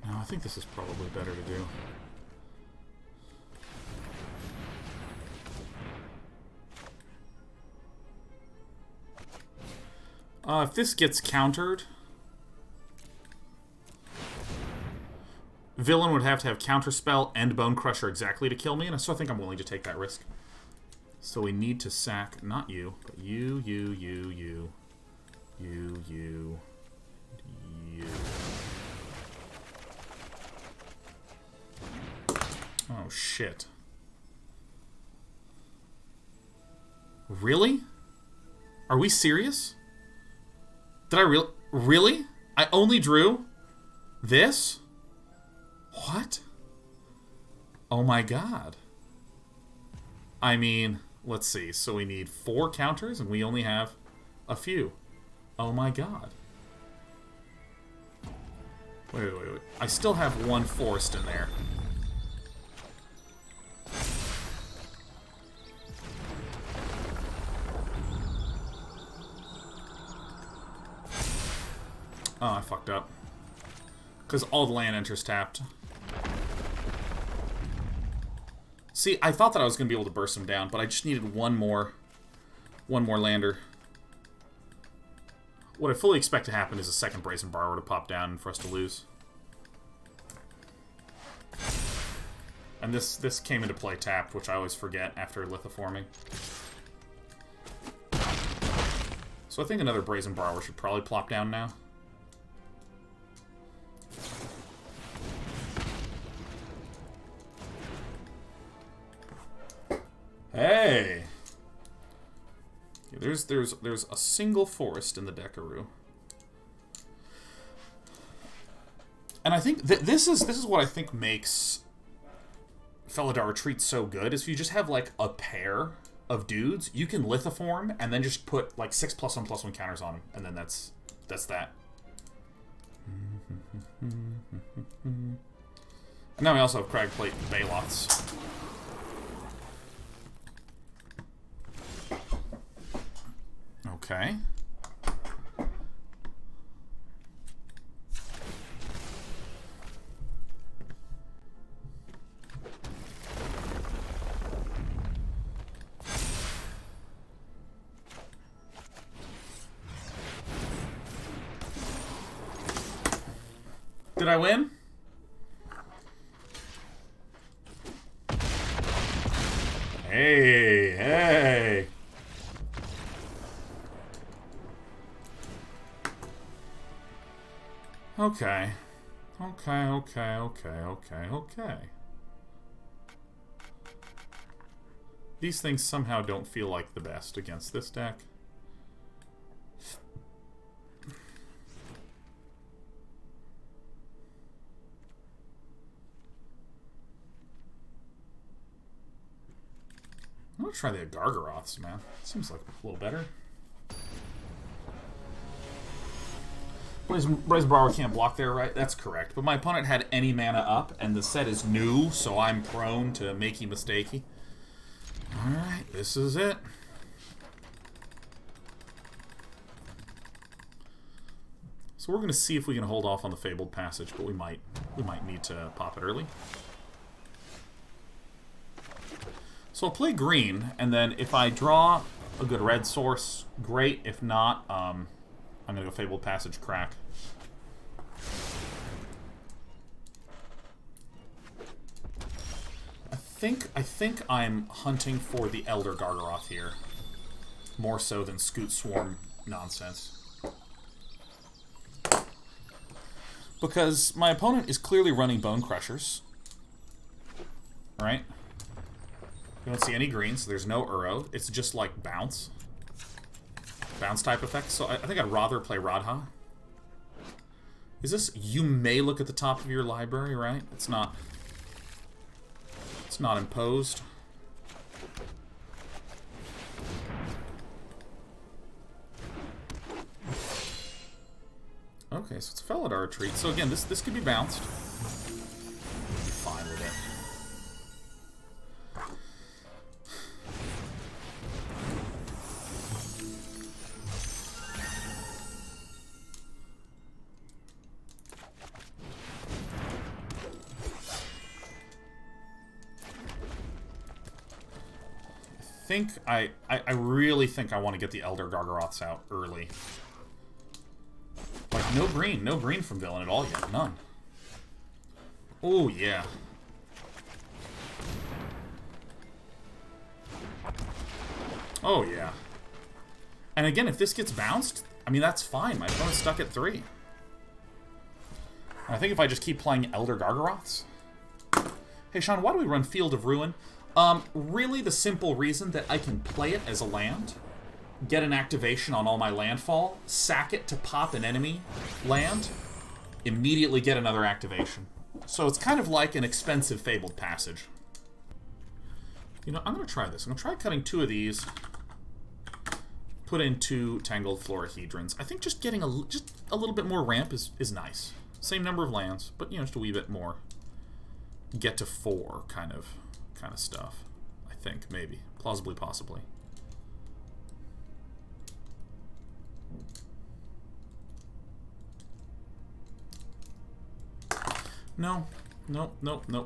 Now I think this is probably better to do. If this gets countered, villain would have to have Counterspell and Bonecrusher exactly to kill me, and so I think I'm willing to take that risk. So we need to sack, not you, but you. Oh, shit. Really? Are we serious? Did I really? I only drew this? What? Oh my god. I mean, let's see. So we need 4 counters and we only have a few. Oh my god. Wait. I still have 1 forest in there. Oh, I fucked up. Because all the land enters tapped. See, I thought that I was going to be able to burst them down, but I just needed one more lander. What I fully expect to happen is a second Brazen Borrower to pop down and for us to lose. And this came into play tapped, which I always forget after Lithoforming. So I think another Brazen Borrower should probably plop down now. Hey! There's a single forest in the Deckaroo. And I think this is what I think makes Felidar Retreat so good, is if you just have like a pair of dudes, you can Lithoform and then just put like 6+1/+1 counters on them, and then that's that. And now we also have Cragplate and Baloths. Okay. Did I win? Hey. Okay. These things somehow don't feel like the best against this deck. I'm gonna try the Gargaroths, man. Seems like a little better. Brazen Borrower can't block there, right? That's correct. But my opponent had any mana up, and the set is new, so I'm prone to makey mistakey. Alright, this is it. So we're going to see if we can hold off on the Fabled Passage, but we might need to pop it early. So I'll play green, and then if I draw a good red source, great. If not, I'm going to go Fabled Passage crack. I think I'm hunting for the Elder Gargaroth here. More so than Scute Swarm nonsense. Because my opponent is clearly running Bonecrushers. Right? We don't see any green, so there's no Uro. It's just like bounce. Bounce type effects. So I think I'd rather play Radha. Is this... You may look at the top of your library, right? It's not imposed. Okay, so it's Felidar Retreat. So again, this could be bounced. Be fine with it. think I really think I want to get the Elder Gargaroths out early. Like, no green from villain at all yet. None. Oh, yeah. Oh, yeah. And again, if this gets bounced, I mean, that's fine. My opponent's stuck at 3. I think if I just keep playing Elder Gargaroths... Hey, Sean, why do we run Field of Ruin? Really the simple reason that I can play it as a land, get an activation on all my landfall, sack it to pop an enemy land, immediately get another activation. So it's kind of like an expensive Fabled Passage. You know, I'm going to try this. I'm going to try cutting 2 of these, put in 2 Tangled Florahedrons. I think just getting a little bit more ramp is nice. Same number of lands, but, you know, just a wee bit more. Get to 4 kind of stuff. I think, maybe. Plausibly, possibly. No.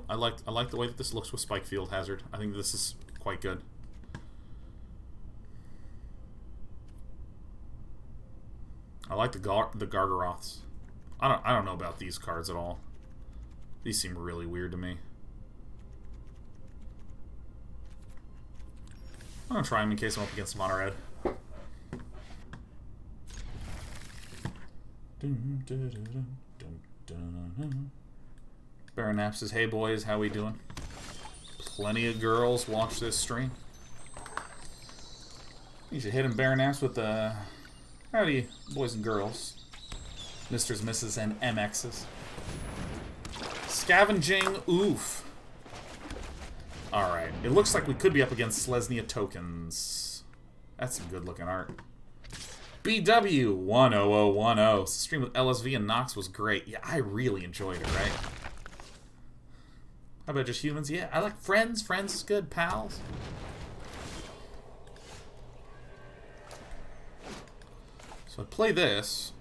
I like the way that this looks with Spikefield Hazard. I think this is quite good. I like the Gargaroths. I don't know about these cards at all. These seem really weird to me. I'm gonna try them in case I'm up against Mono Red. Baron Knapp says, "Hey boys, how we doing? Plenty of girls watch this stream. You should hit him, Baron Knapp, with the howdy, boys and girls, Misters, Misses, and MXs. Scavenging, oof. Alright, it looks like we could be up against Selesnya Tokens. That's some good looking art. BW10010. The stream with LSV and Nox was great. Yeah, I really enjoyed it, right? How about just humans? Yeah, I like friends. Friends is good. Pals. So I play this.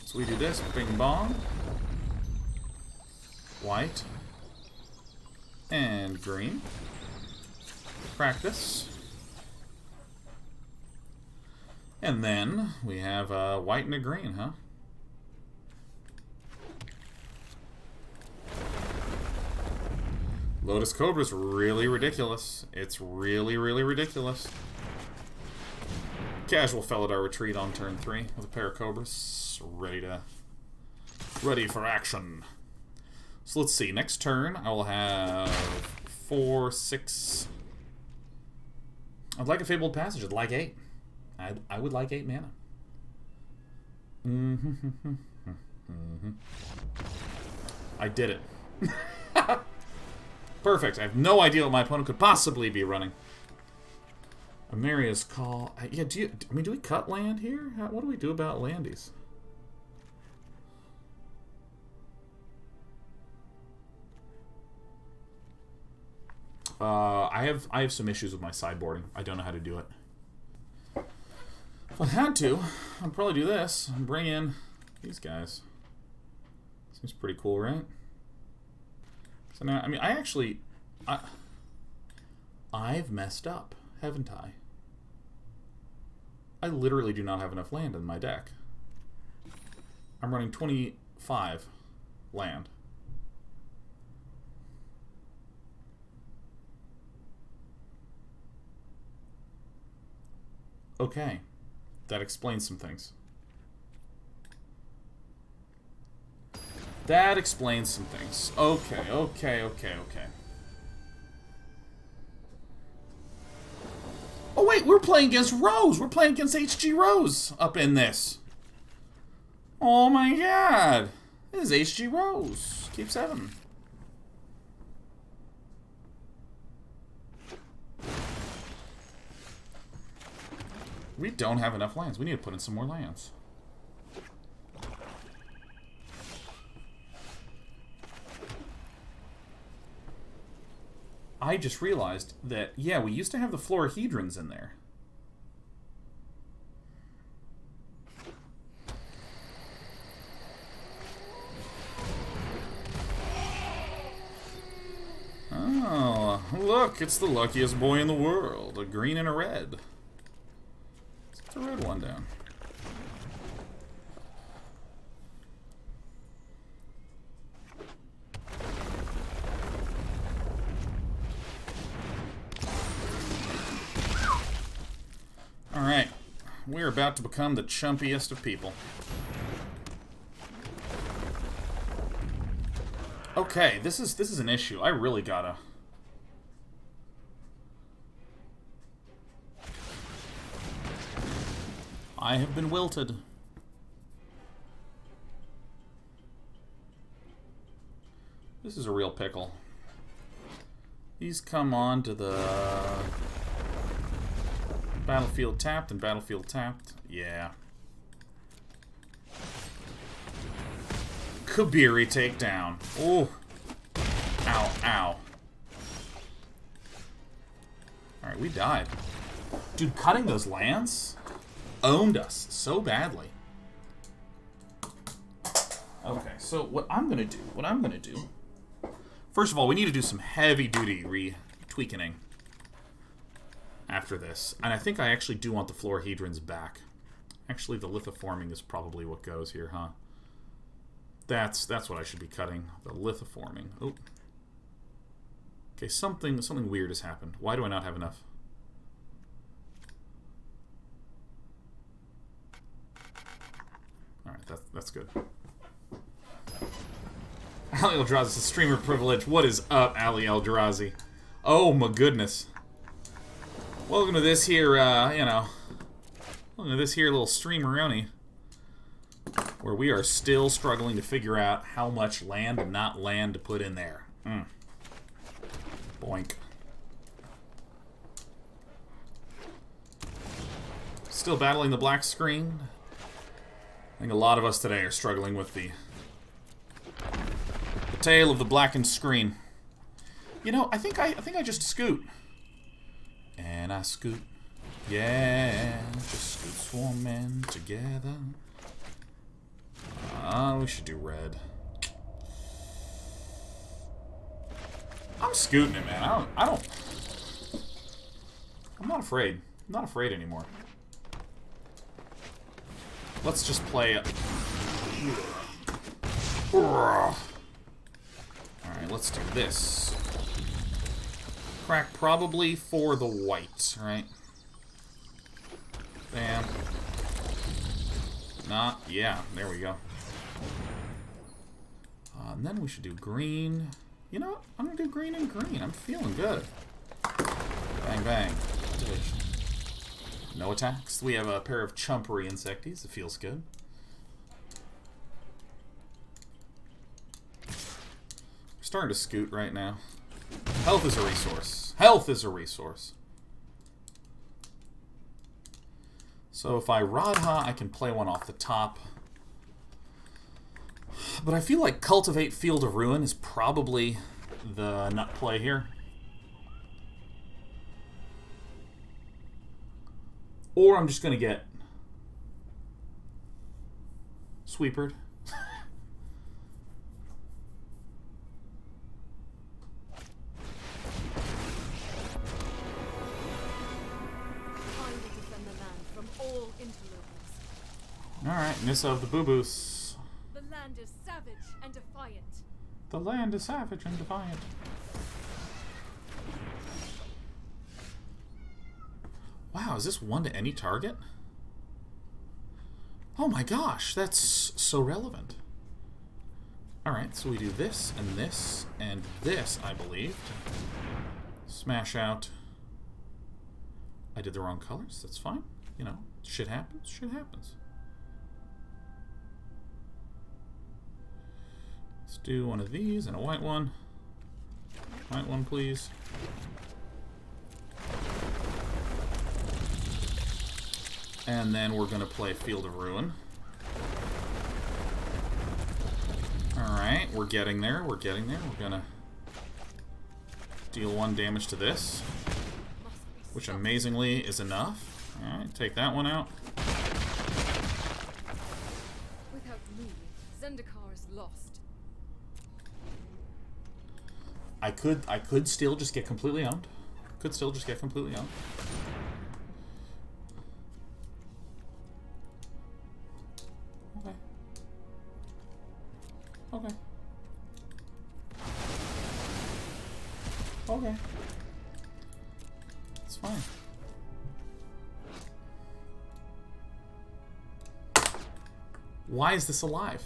So we do this, bing bong, white, and green. Crack this. And then we have a white and a green, huh? Lotus Cobra's really ridiculous. It's really, really ridiculous. Casual Felidar Retreat on turn 3 with a pair of Cobras. Ready for action. So let's see. Next turn, I will have 4, 6. I'd like a Fabled Passage. I'd like 8. I would like 8 mana. I did it. Perfect. I have no idea what my opponent could possibly be running. Emeria's Call. Yeah, do we cut land here? What do we do about landies? I have some issues with my sideboarding. I don't know how to do it. If I had to, I'd probably do this and bring in these guys. Seems pretty cool, right? So now, I mean, I've messed up, haven't I? I literally do not have enough land in my deck. I'm running 25 land. Okay. That explains some things. That explains some things. Okay. Oh wait, we're playing against Rose! We're playing against HG Rose up in this. Oh my god. This is HG Rose. Keep 7. We don't have enough lands. We need to put in some more lands. I just realized that, yeah, we used to have the Florahedrons in there. Look, it's the luckiest boy in the world. A green and a red. Let's get the red one down. Alright. We're about to become the chumpiest of people. Okay, this is an issue. I really gotta... I have been wilted. This is a real pickle. He's come on to the... Battlefield tapped and battlefield tapped. Yeah. Kabiri takedown. Oh. Ow, ow. Alright, we died. Dude, cutting those lands owned us so badly. Okay, so what I'm gonna do... First of all, we need to do some heavy-duty retweaking after this. And I think I actually do want the Florahedrons back. Actually, the Lithoforming is probably what goes here, huh? That's what I should be cutting. The Lithoforming. Oh. Okay, something weird has happened. Why do I not have enough? Alright, that's good. Ali Eldrazi is a streamer privilege. What is up, Ali Eldrazi? Oh my goodness. Welcome to this here, welcome to this here little streameroni, where we are still struggling to figure out how much land and not land to put in there. Boink. Still battling the black screen. I think a lot of us today are struggling with the tale of the blackened screen. You know, I think I just scoot. And I scoot. Yeah, just scoot swarming together. We should do red. I'm scooting it, man. I'm not afraid. I'm not afraid anymore. Let's just play it. Alright, let's do this. Crack probably for the white, right? Bam. Not, yeah, there we go. And then we should do green. You know what? I'm gonna do green and green. I'm feeling good. Bang, bang. Activation. No attacks. We have a pair of chumpery insecties. It feels good. We're starting to scoot right now. Health is a resource. Health is a resource. So if I Radha, I can play one off the top. But I feel like Cultivate Field of Ruin is probably the nut play here. Or I'm just going to get sweepered. Alright, Nissa of the Boo-Boos. The land is savage and defiant. The land is savage and defiant. Wow, is this one to any target? Oh my gosh, that's so relevant. Alright, so we do this, and this, and this, I believe. Smash out. I did the wrong colors, that's fine. You know, shit happens, shit happens. Let's do one of these and a white one. White one, please. And then we're going to play Field of Ruin. Alright, we're getting there. We're getting there. We're going to deal 1 damage to this, which amazingly is enough. Alright, take that one out. Without me, Zendikar is lost. I could still just get completely owned. Could still just get completely owned. Okay. Okay. Okay. It's fine. Why is this alive?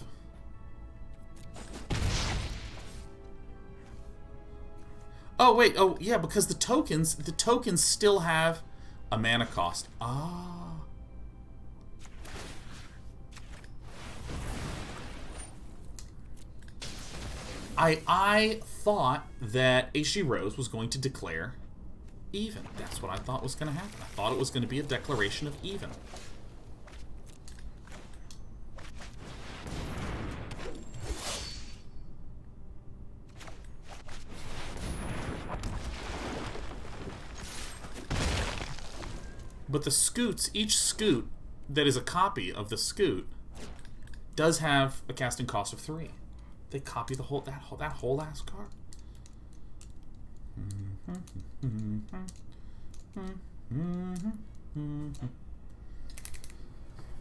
Oh, wait. Oh, yeah, because the tokens still have a mana cost. Ah. I thought that AC Rose was going to declare even. That's what I thought was going to happen. I thought it was going to be a declaration of even. But the Scutes, each Scute that is a copy of the Scute does have a casting cost of 3. They copy that whole ass card.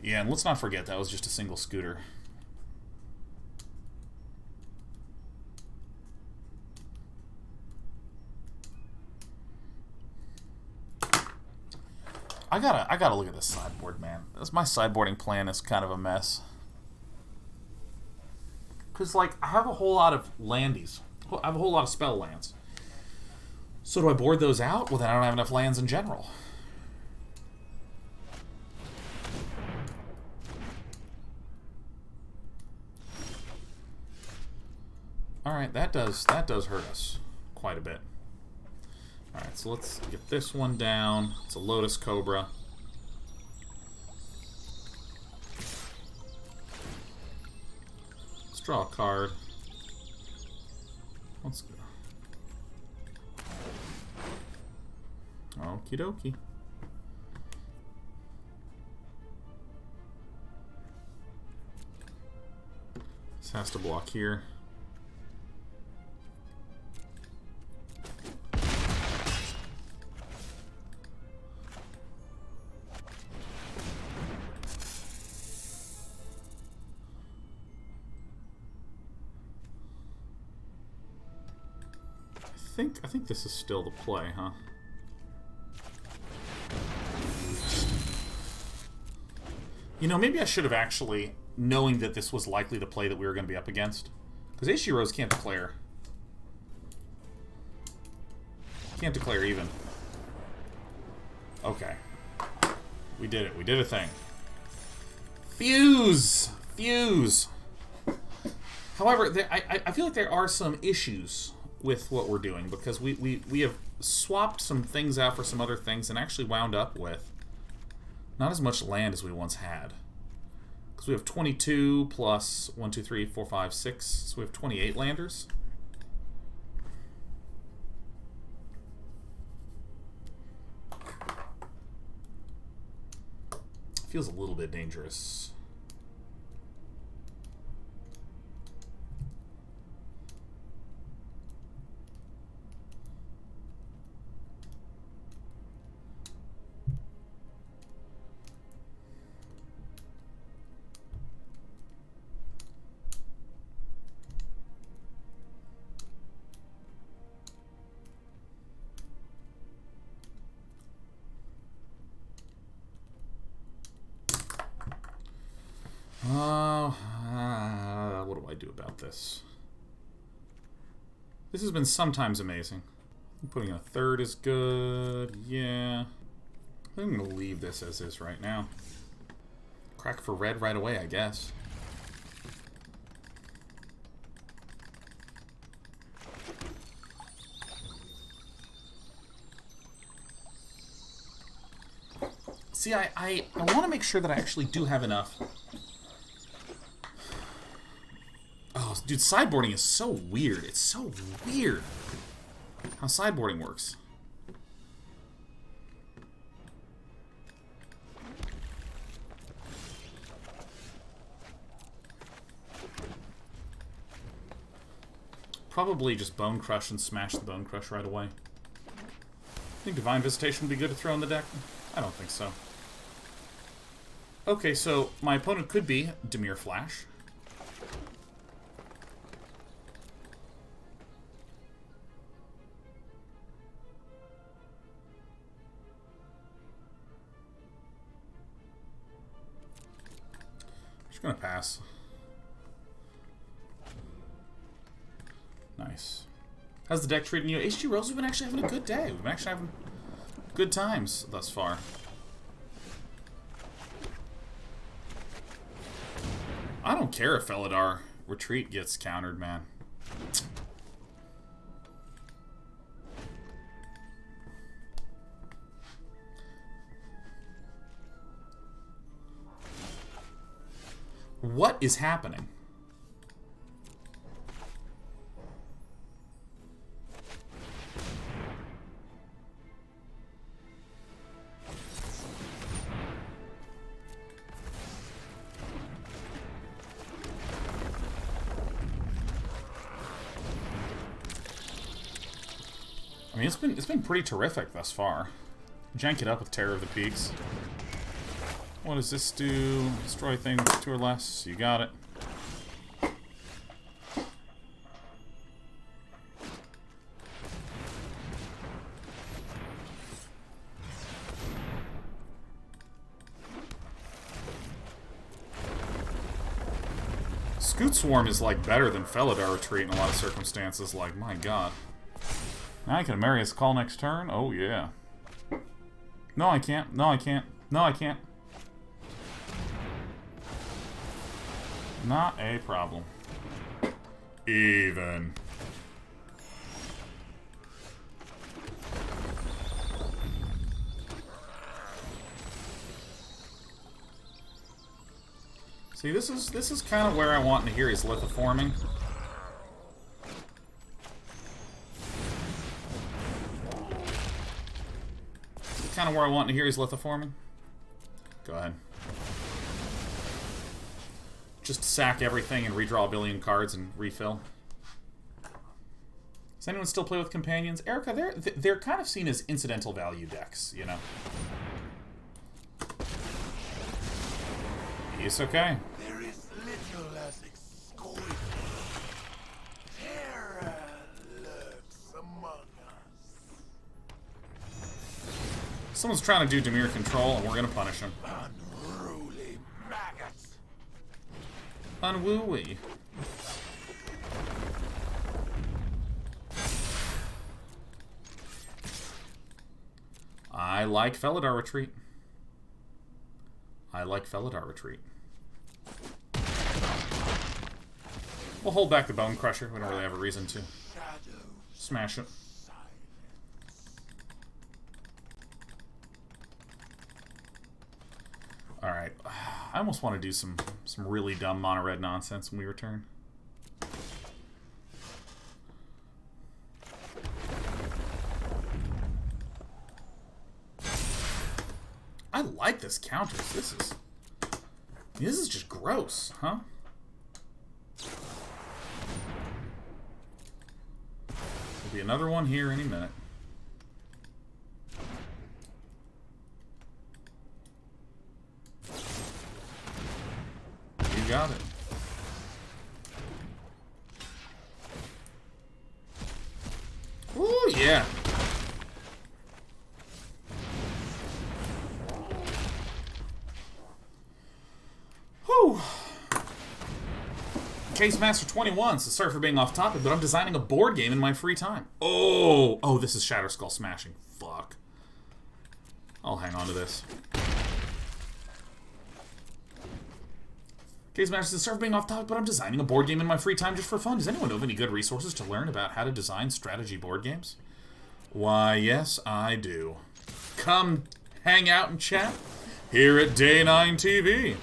Yeah, and let's not forget that was just a single scooter. I gotta look at this sideboard, man. My sideboarding plan is kind of a mess. Because, like, I have a whole lot of landies. I have a whole lot of spell lands. So do I board those out? Well, then I don't have enough lands in general. Alright, that does hurt us quite a bit. Alright, so let's get this one down. It's a Lotus Cobra. Let's draw a card. Let's go. Okie dokie. This has to block here. I think this is still the play, huh? You know, maybe I should have actually, knowing that this was likely the play that we were going to be up against. Because AC Rose can't declare. Can't declare even. Okay. We did it. We did a thing. Fuse! Fuse! However, I feel like there are some issues with what we're doing, because we have swapped some things out for some other things and actually wound up with not as much land as we once had. Because we have 22 plus 1, 2, 3, 4, 5, 6, so we have 28 landers. Feels a little bit dangerous. What do I do about this? This has been sometimes amazing. Putting a third is good. Yeah. I'm going to leave this as is right now. Crack for red right away, I guess. See, I want to make sure that I actually do have enough. Oh, dude, sideboarding is so weird. It's so weird how sideboarding works. probably just Bone Crush and smash the Bone Crush right away. I think Divine Visitation would be good to throw in the deck. I don't think so. Okay, so my opponent could be Dimir Flash. Just gonna pass. Nice. How's the deck treating you? HG Rose, we've been actually having a good day. We've been actually having good times thus far. I don't care if Felidar Retreat gets countered, man. What is happening? I mean, it's been pretty terrific thus far. Jank it up with Terror of the Peaks. What does this do? Destroy things 2 or less. You got it. Scute Swarm is like better than Felidar Retreat in a lot of circumstances. Like, my god. Now I can Emeria's Call next turn? Oh, yeah. No, I can't. No, I can't. No, I can't. Not a problem. Even. See, this is kind of where I want Nahiri's Lithoforming. Kind of where I want Nahiri's Lithoforming. Go ahead. Just sack everything and redraw a billion cards and refill. Does anyone still play with companions? Erica, they're kind of seen as incidental value decks, you know. It's okay. There is little as exquisite. Terror lurks among us. Someone's trying to do Dimir control, and we're gonna punish him. Unruly maggots. Unwooey. I like Felidar Retreat. I like Felidar Retreat. We'll hold back the Bonecrusher. We don't really have a reason to. Smash it. Alright. I almost want to do some really dumb mono-red nonsense when we return. I like this counters. This is just gross, huh? There'll be another one here any minute. You got it. Ooh, yeah. Whew. Case Master 21, so sorry for being off topic, but I'm designing a board game in my free time. Oh, this is Shatterskull Smashing. Fuck. I'll hang on to this. Case Master says, sorry for being off topic, but I'm designing a board game in my free time just for fun. Does anyone know of any good resources to learn about how to design strategy board games? Why, yes, I do. Come hang out and chat here at Day 9 TV.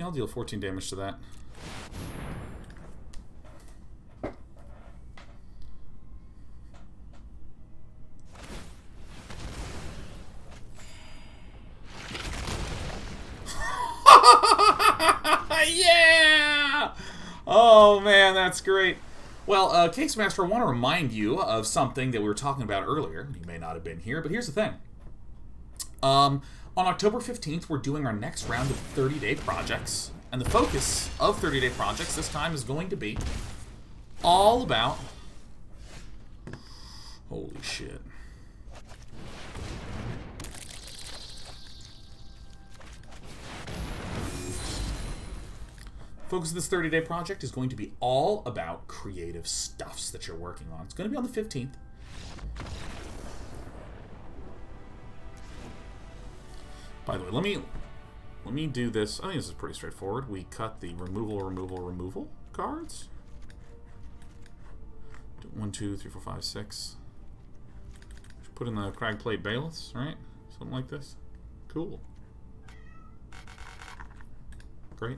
Yeah, I'll deal 14 damage to that. Yeah! Oh man, that's great. Well, Case Master, I want to remind you of something that we were talking about earlier. You may not have been here, but here's the thing. On October 15th, we're doing our next round of 30-day projects. And the focus of 30-day projects this time is going to be all about... Holy shit. Focus of this 30-day project is going to be all about creative stuffs that you're working on. It's going to be on the 15th. By the way, let me do this. I think this is pretty straightforward. We cut the removal cards. 1, 2, 3, 4, 5, 6. Put in the Cragplate Bailiffs, right? Something like this. Cool. Great.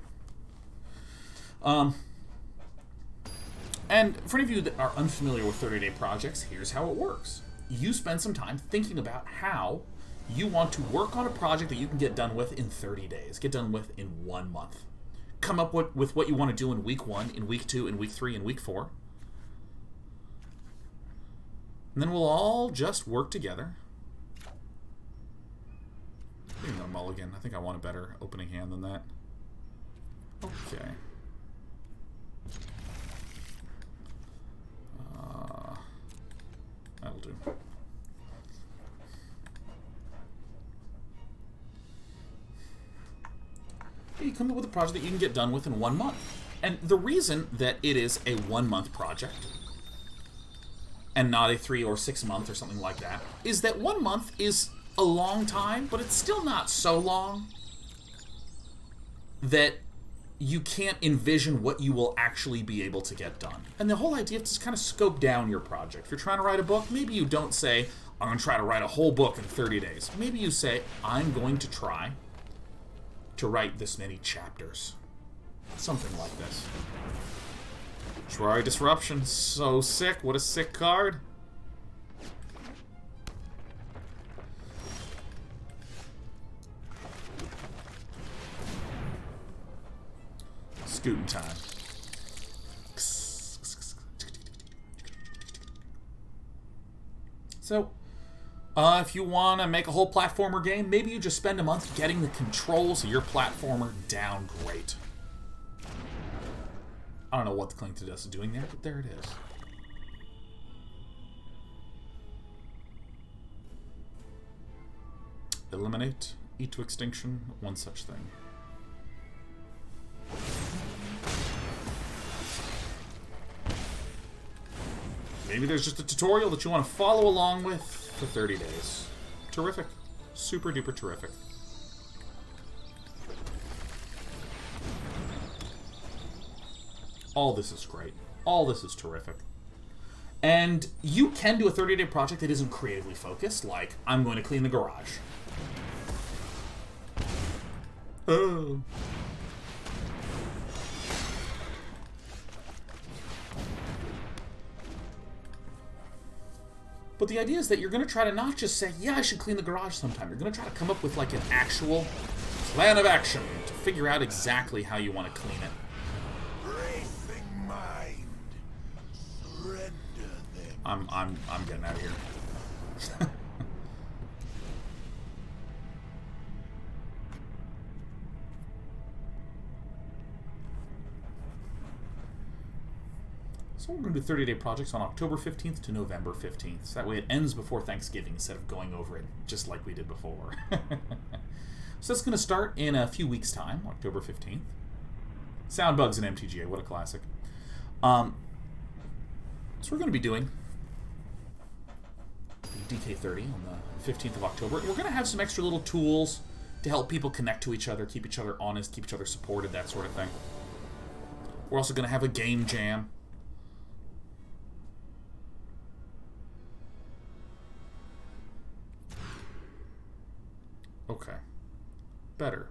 And for any of you that are unfamiliar with 30-day projects, here's how it works. You spend some time thinking about how you want to work on a project that you can get done with in 30 days. Get done with in 1 month. Come up with what you want to do in week 1, in week 2, in week 3, in week 4. And then we'll all just work together. Maybe no mulligan. I think I want a better opening hand than that. Okay. That'll do. You come up with a project that you can get done with in 1 month. And the reason that it is a 1 month project and not a 3 or 6 month or something like that is that 1 month is a long time, but it's still not so long that you can't envision what you will actually be able to get done. And the whole idea is to kind of scope down your project. If you're trying to write a book, maybe you don't say, I'm going to try to write a whole book in 30 days. Maybe you say, I'm going to try to write this many chapters. Something like this. Terraria Disruption, so sick. What a sick card. Scooting time. So, if you want to make a whole platformer game, maybe you just spend a month getting the controls of your platformer down great. I don't know what the Cling to Dust is doing there, but there it is. Eliminate, eat to extinction, one such thing. Maybe there's just a tutorial that you want to follow along with for 30 days. Terrific. Super duper terrific. All this is great. All this is terrific. And you can do a 30-day project that isn't creatively focused, like, I'm going to clean the garage. Oh. But the idea is that you're going to try to not just say, yeah, I should clean the garage sometime. You're going to try to come up with, like, an actual plan of action to figure out exactly how you want to clean it. Racing mind. Surrender them. I'm getting out of here. So we're going to do 30-day projects on October 15th to November 15th. So that way it ends before Thanksgiving instead of going over it just like we did before. So that's going to start in a few weeks' time, October 15th. Sound bugs in MTGA, what a classic. So we're going to be doing DK30 on the 15th of October. And we're going to have some extra little tools to help people connect to each other, keep each other honest, keep each other supported, that sort of thing. We're also going to have a game jam. Okay. Better.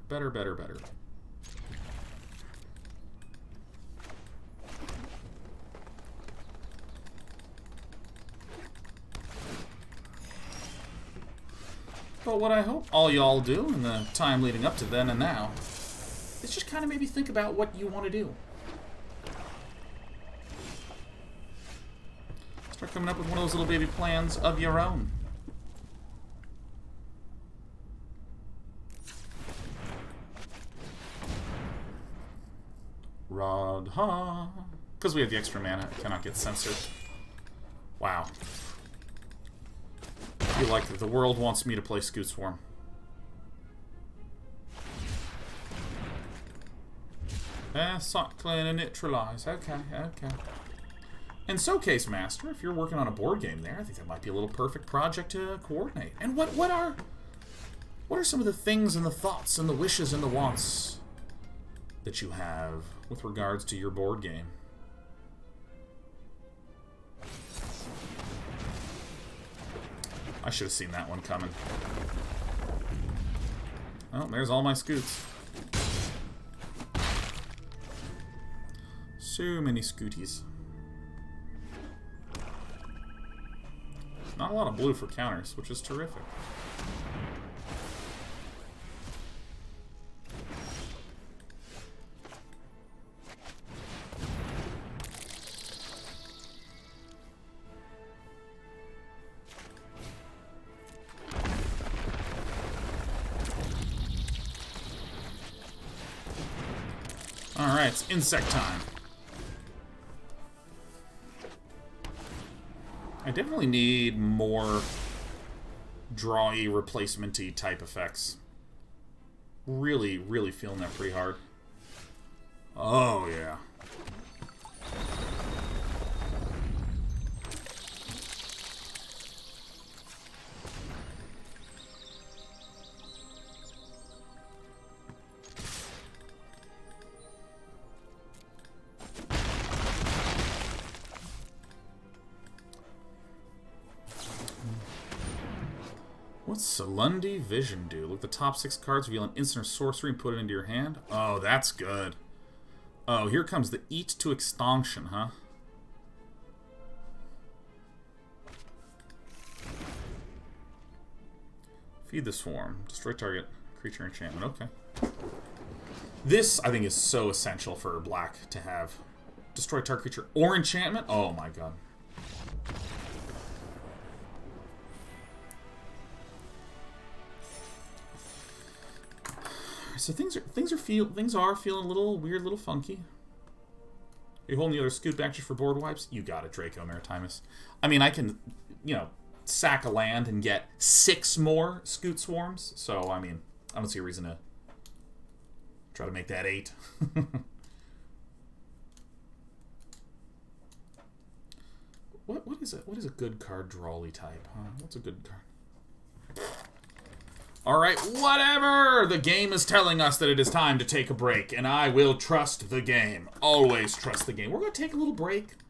But what I hope all y'all do in the time leading up to then and now is just kind of maybe think about what you want to do. Start coming up with one of those little baby plans of your own. Radha. Because we have the extra mana, it cannot get censored. Wow. I feel like the world wants me to play Scute Swarm. Cycling and neutralize. Okay, okay. And so, Case Master, if you're working on a board game there, I think that might be a little perfect project to coordinate. And what are some of the things and the thoughts and the wishes and the wants that you have with regards to your board game? I should have seen that one coming. Oh, there's all my scoots. So many scooties. Not a lot of blue for counters, which is terrific. Alright, it's insect time. I definitely need more drawy, replacement-y type effects. Really, really feeling that pretty hard. Oh, yeah. What's Salundi Vision do? Look, the top 6 cards, reveal an instant or sorcery and put it into your hand. Oh, that's good. Oh, here comes the Eat to Extinction, huh? Feed the Swarm. Destroy target creature enchantment. Okay. This, I think, is so essential for black to have. Destroy target creature or enchantment? Oh my god. So things are feeling a little weird, a little funky. Are you holding the other Scute back just for board wipes? You got it, Draco Maritimus. I mean, I can, you know, sack a land and get 6 more Scute Swarms. So, I mean, I don't see a reason to try to make that 8. What is it? What is a good card drawly type? Huh? What's a good card? Alright, whatever! The game is telling us that it is time to take a break, and I will trust the game. Always trust the game. We're going to take a little break.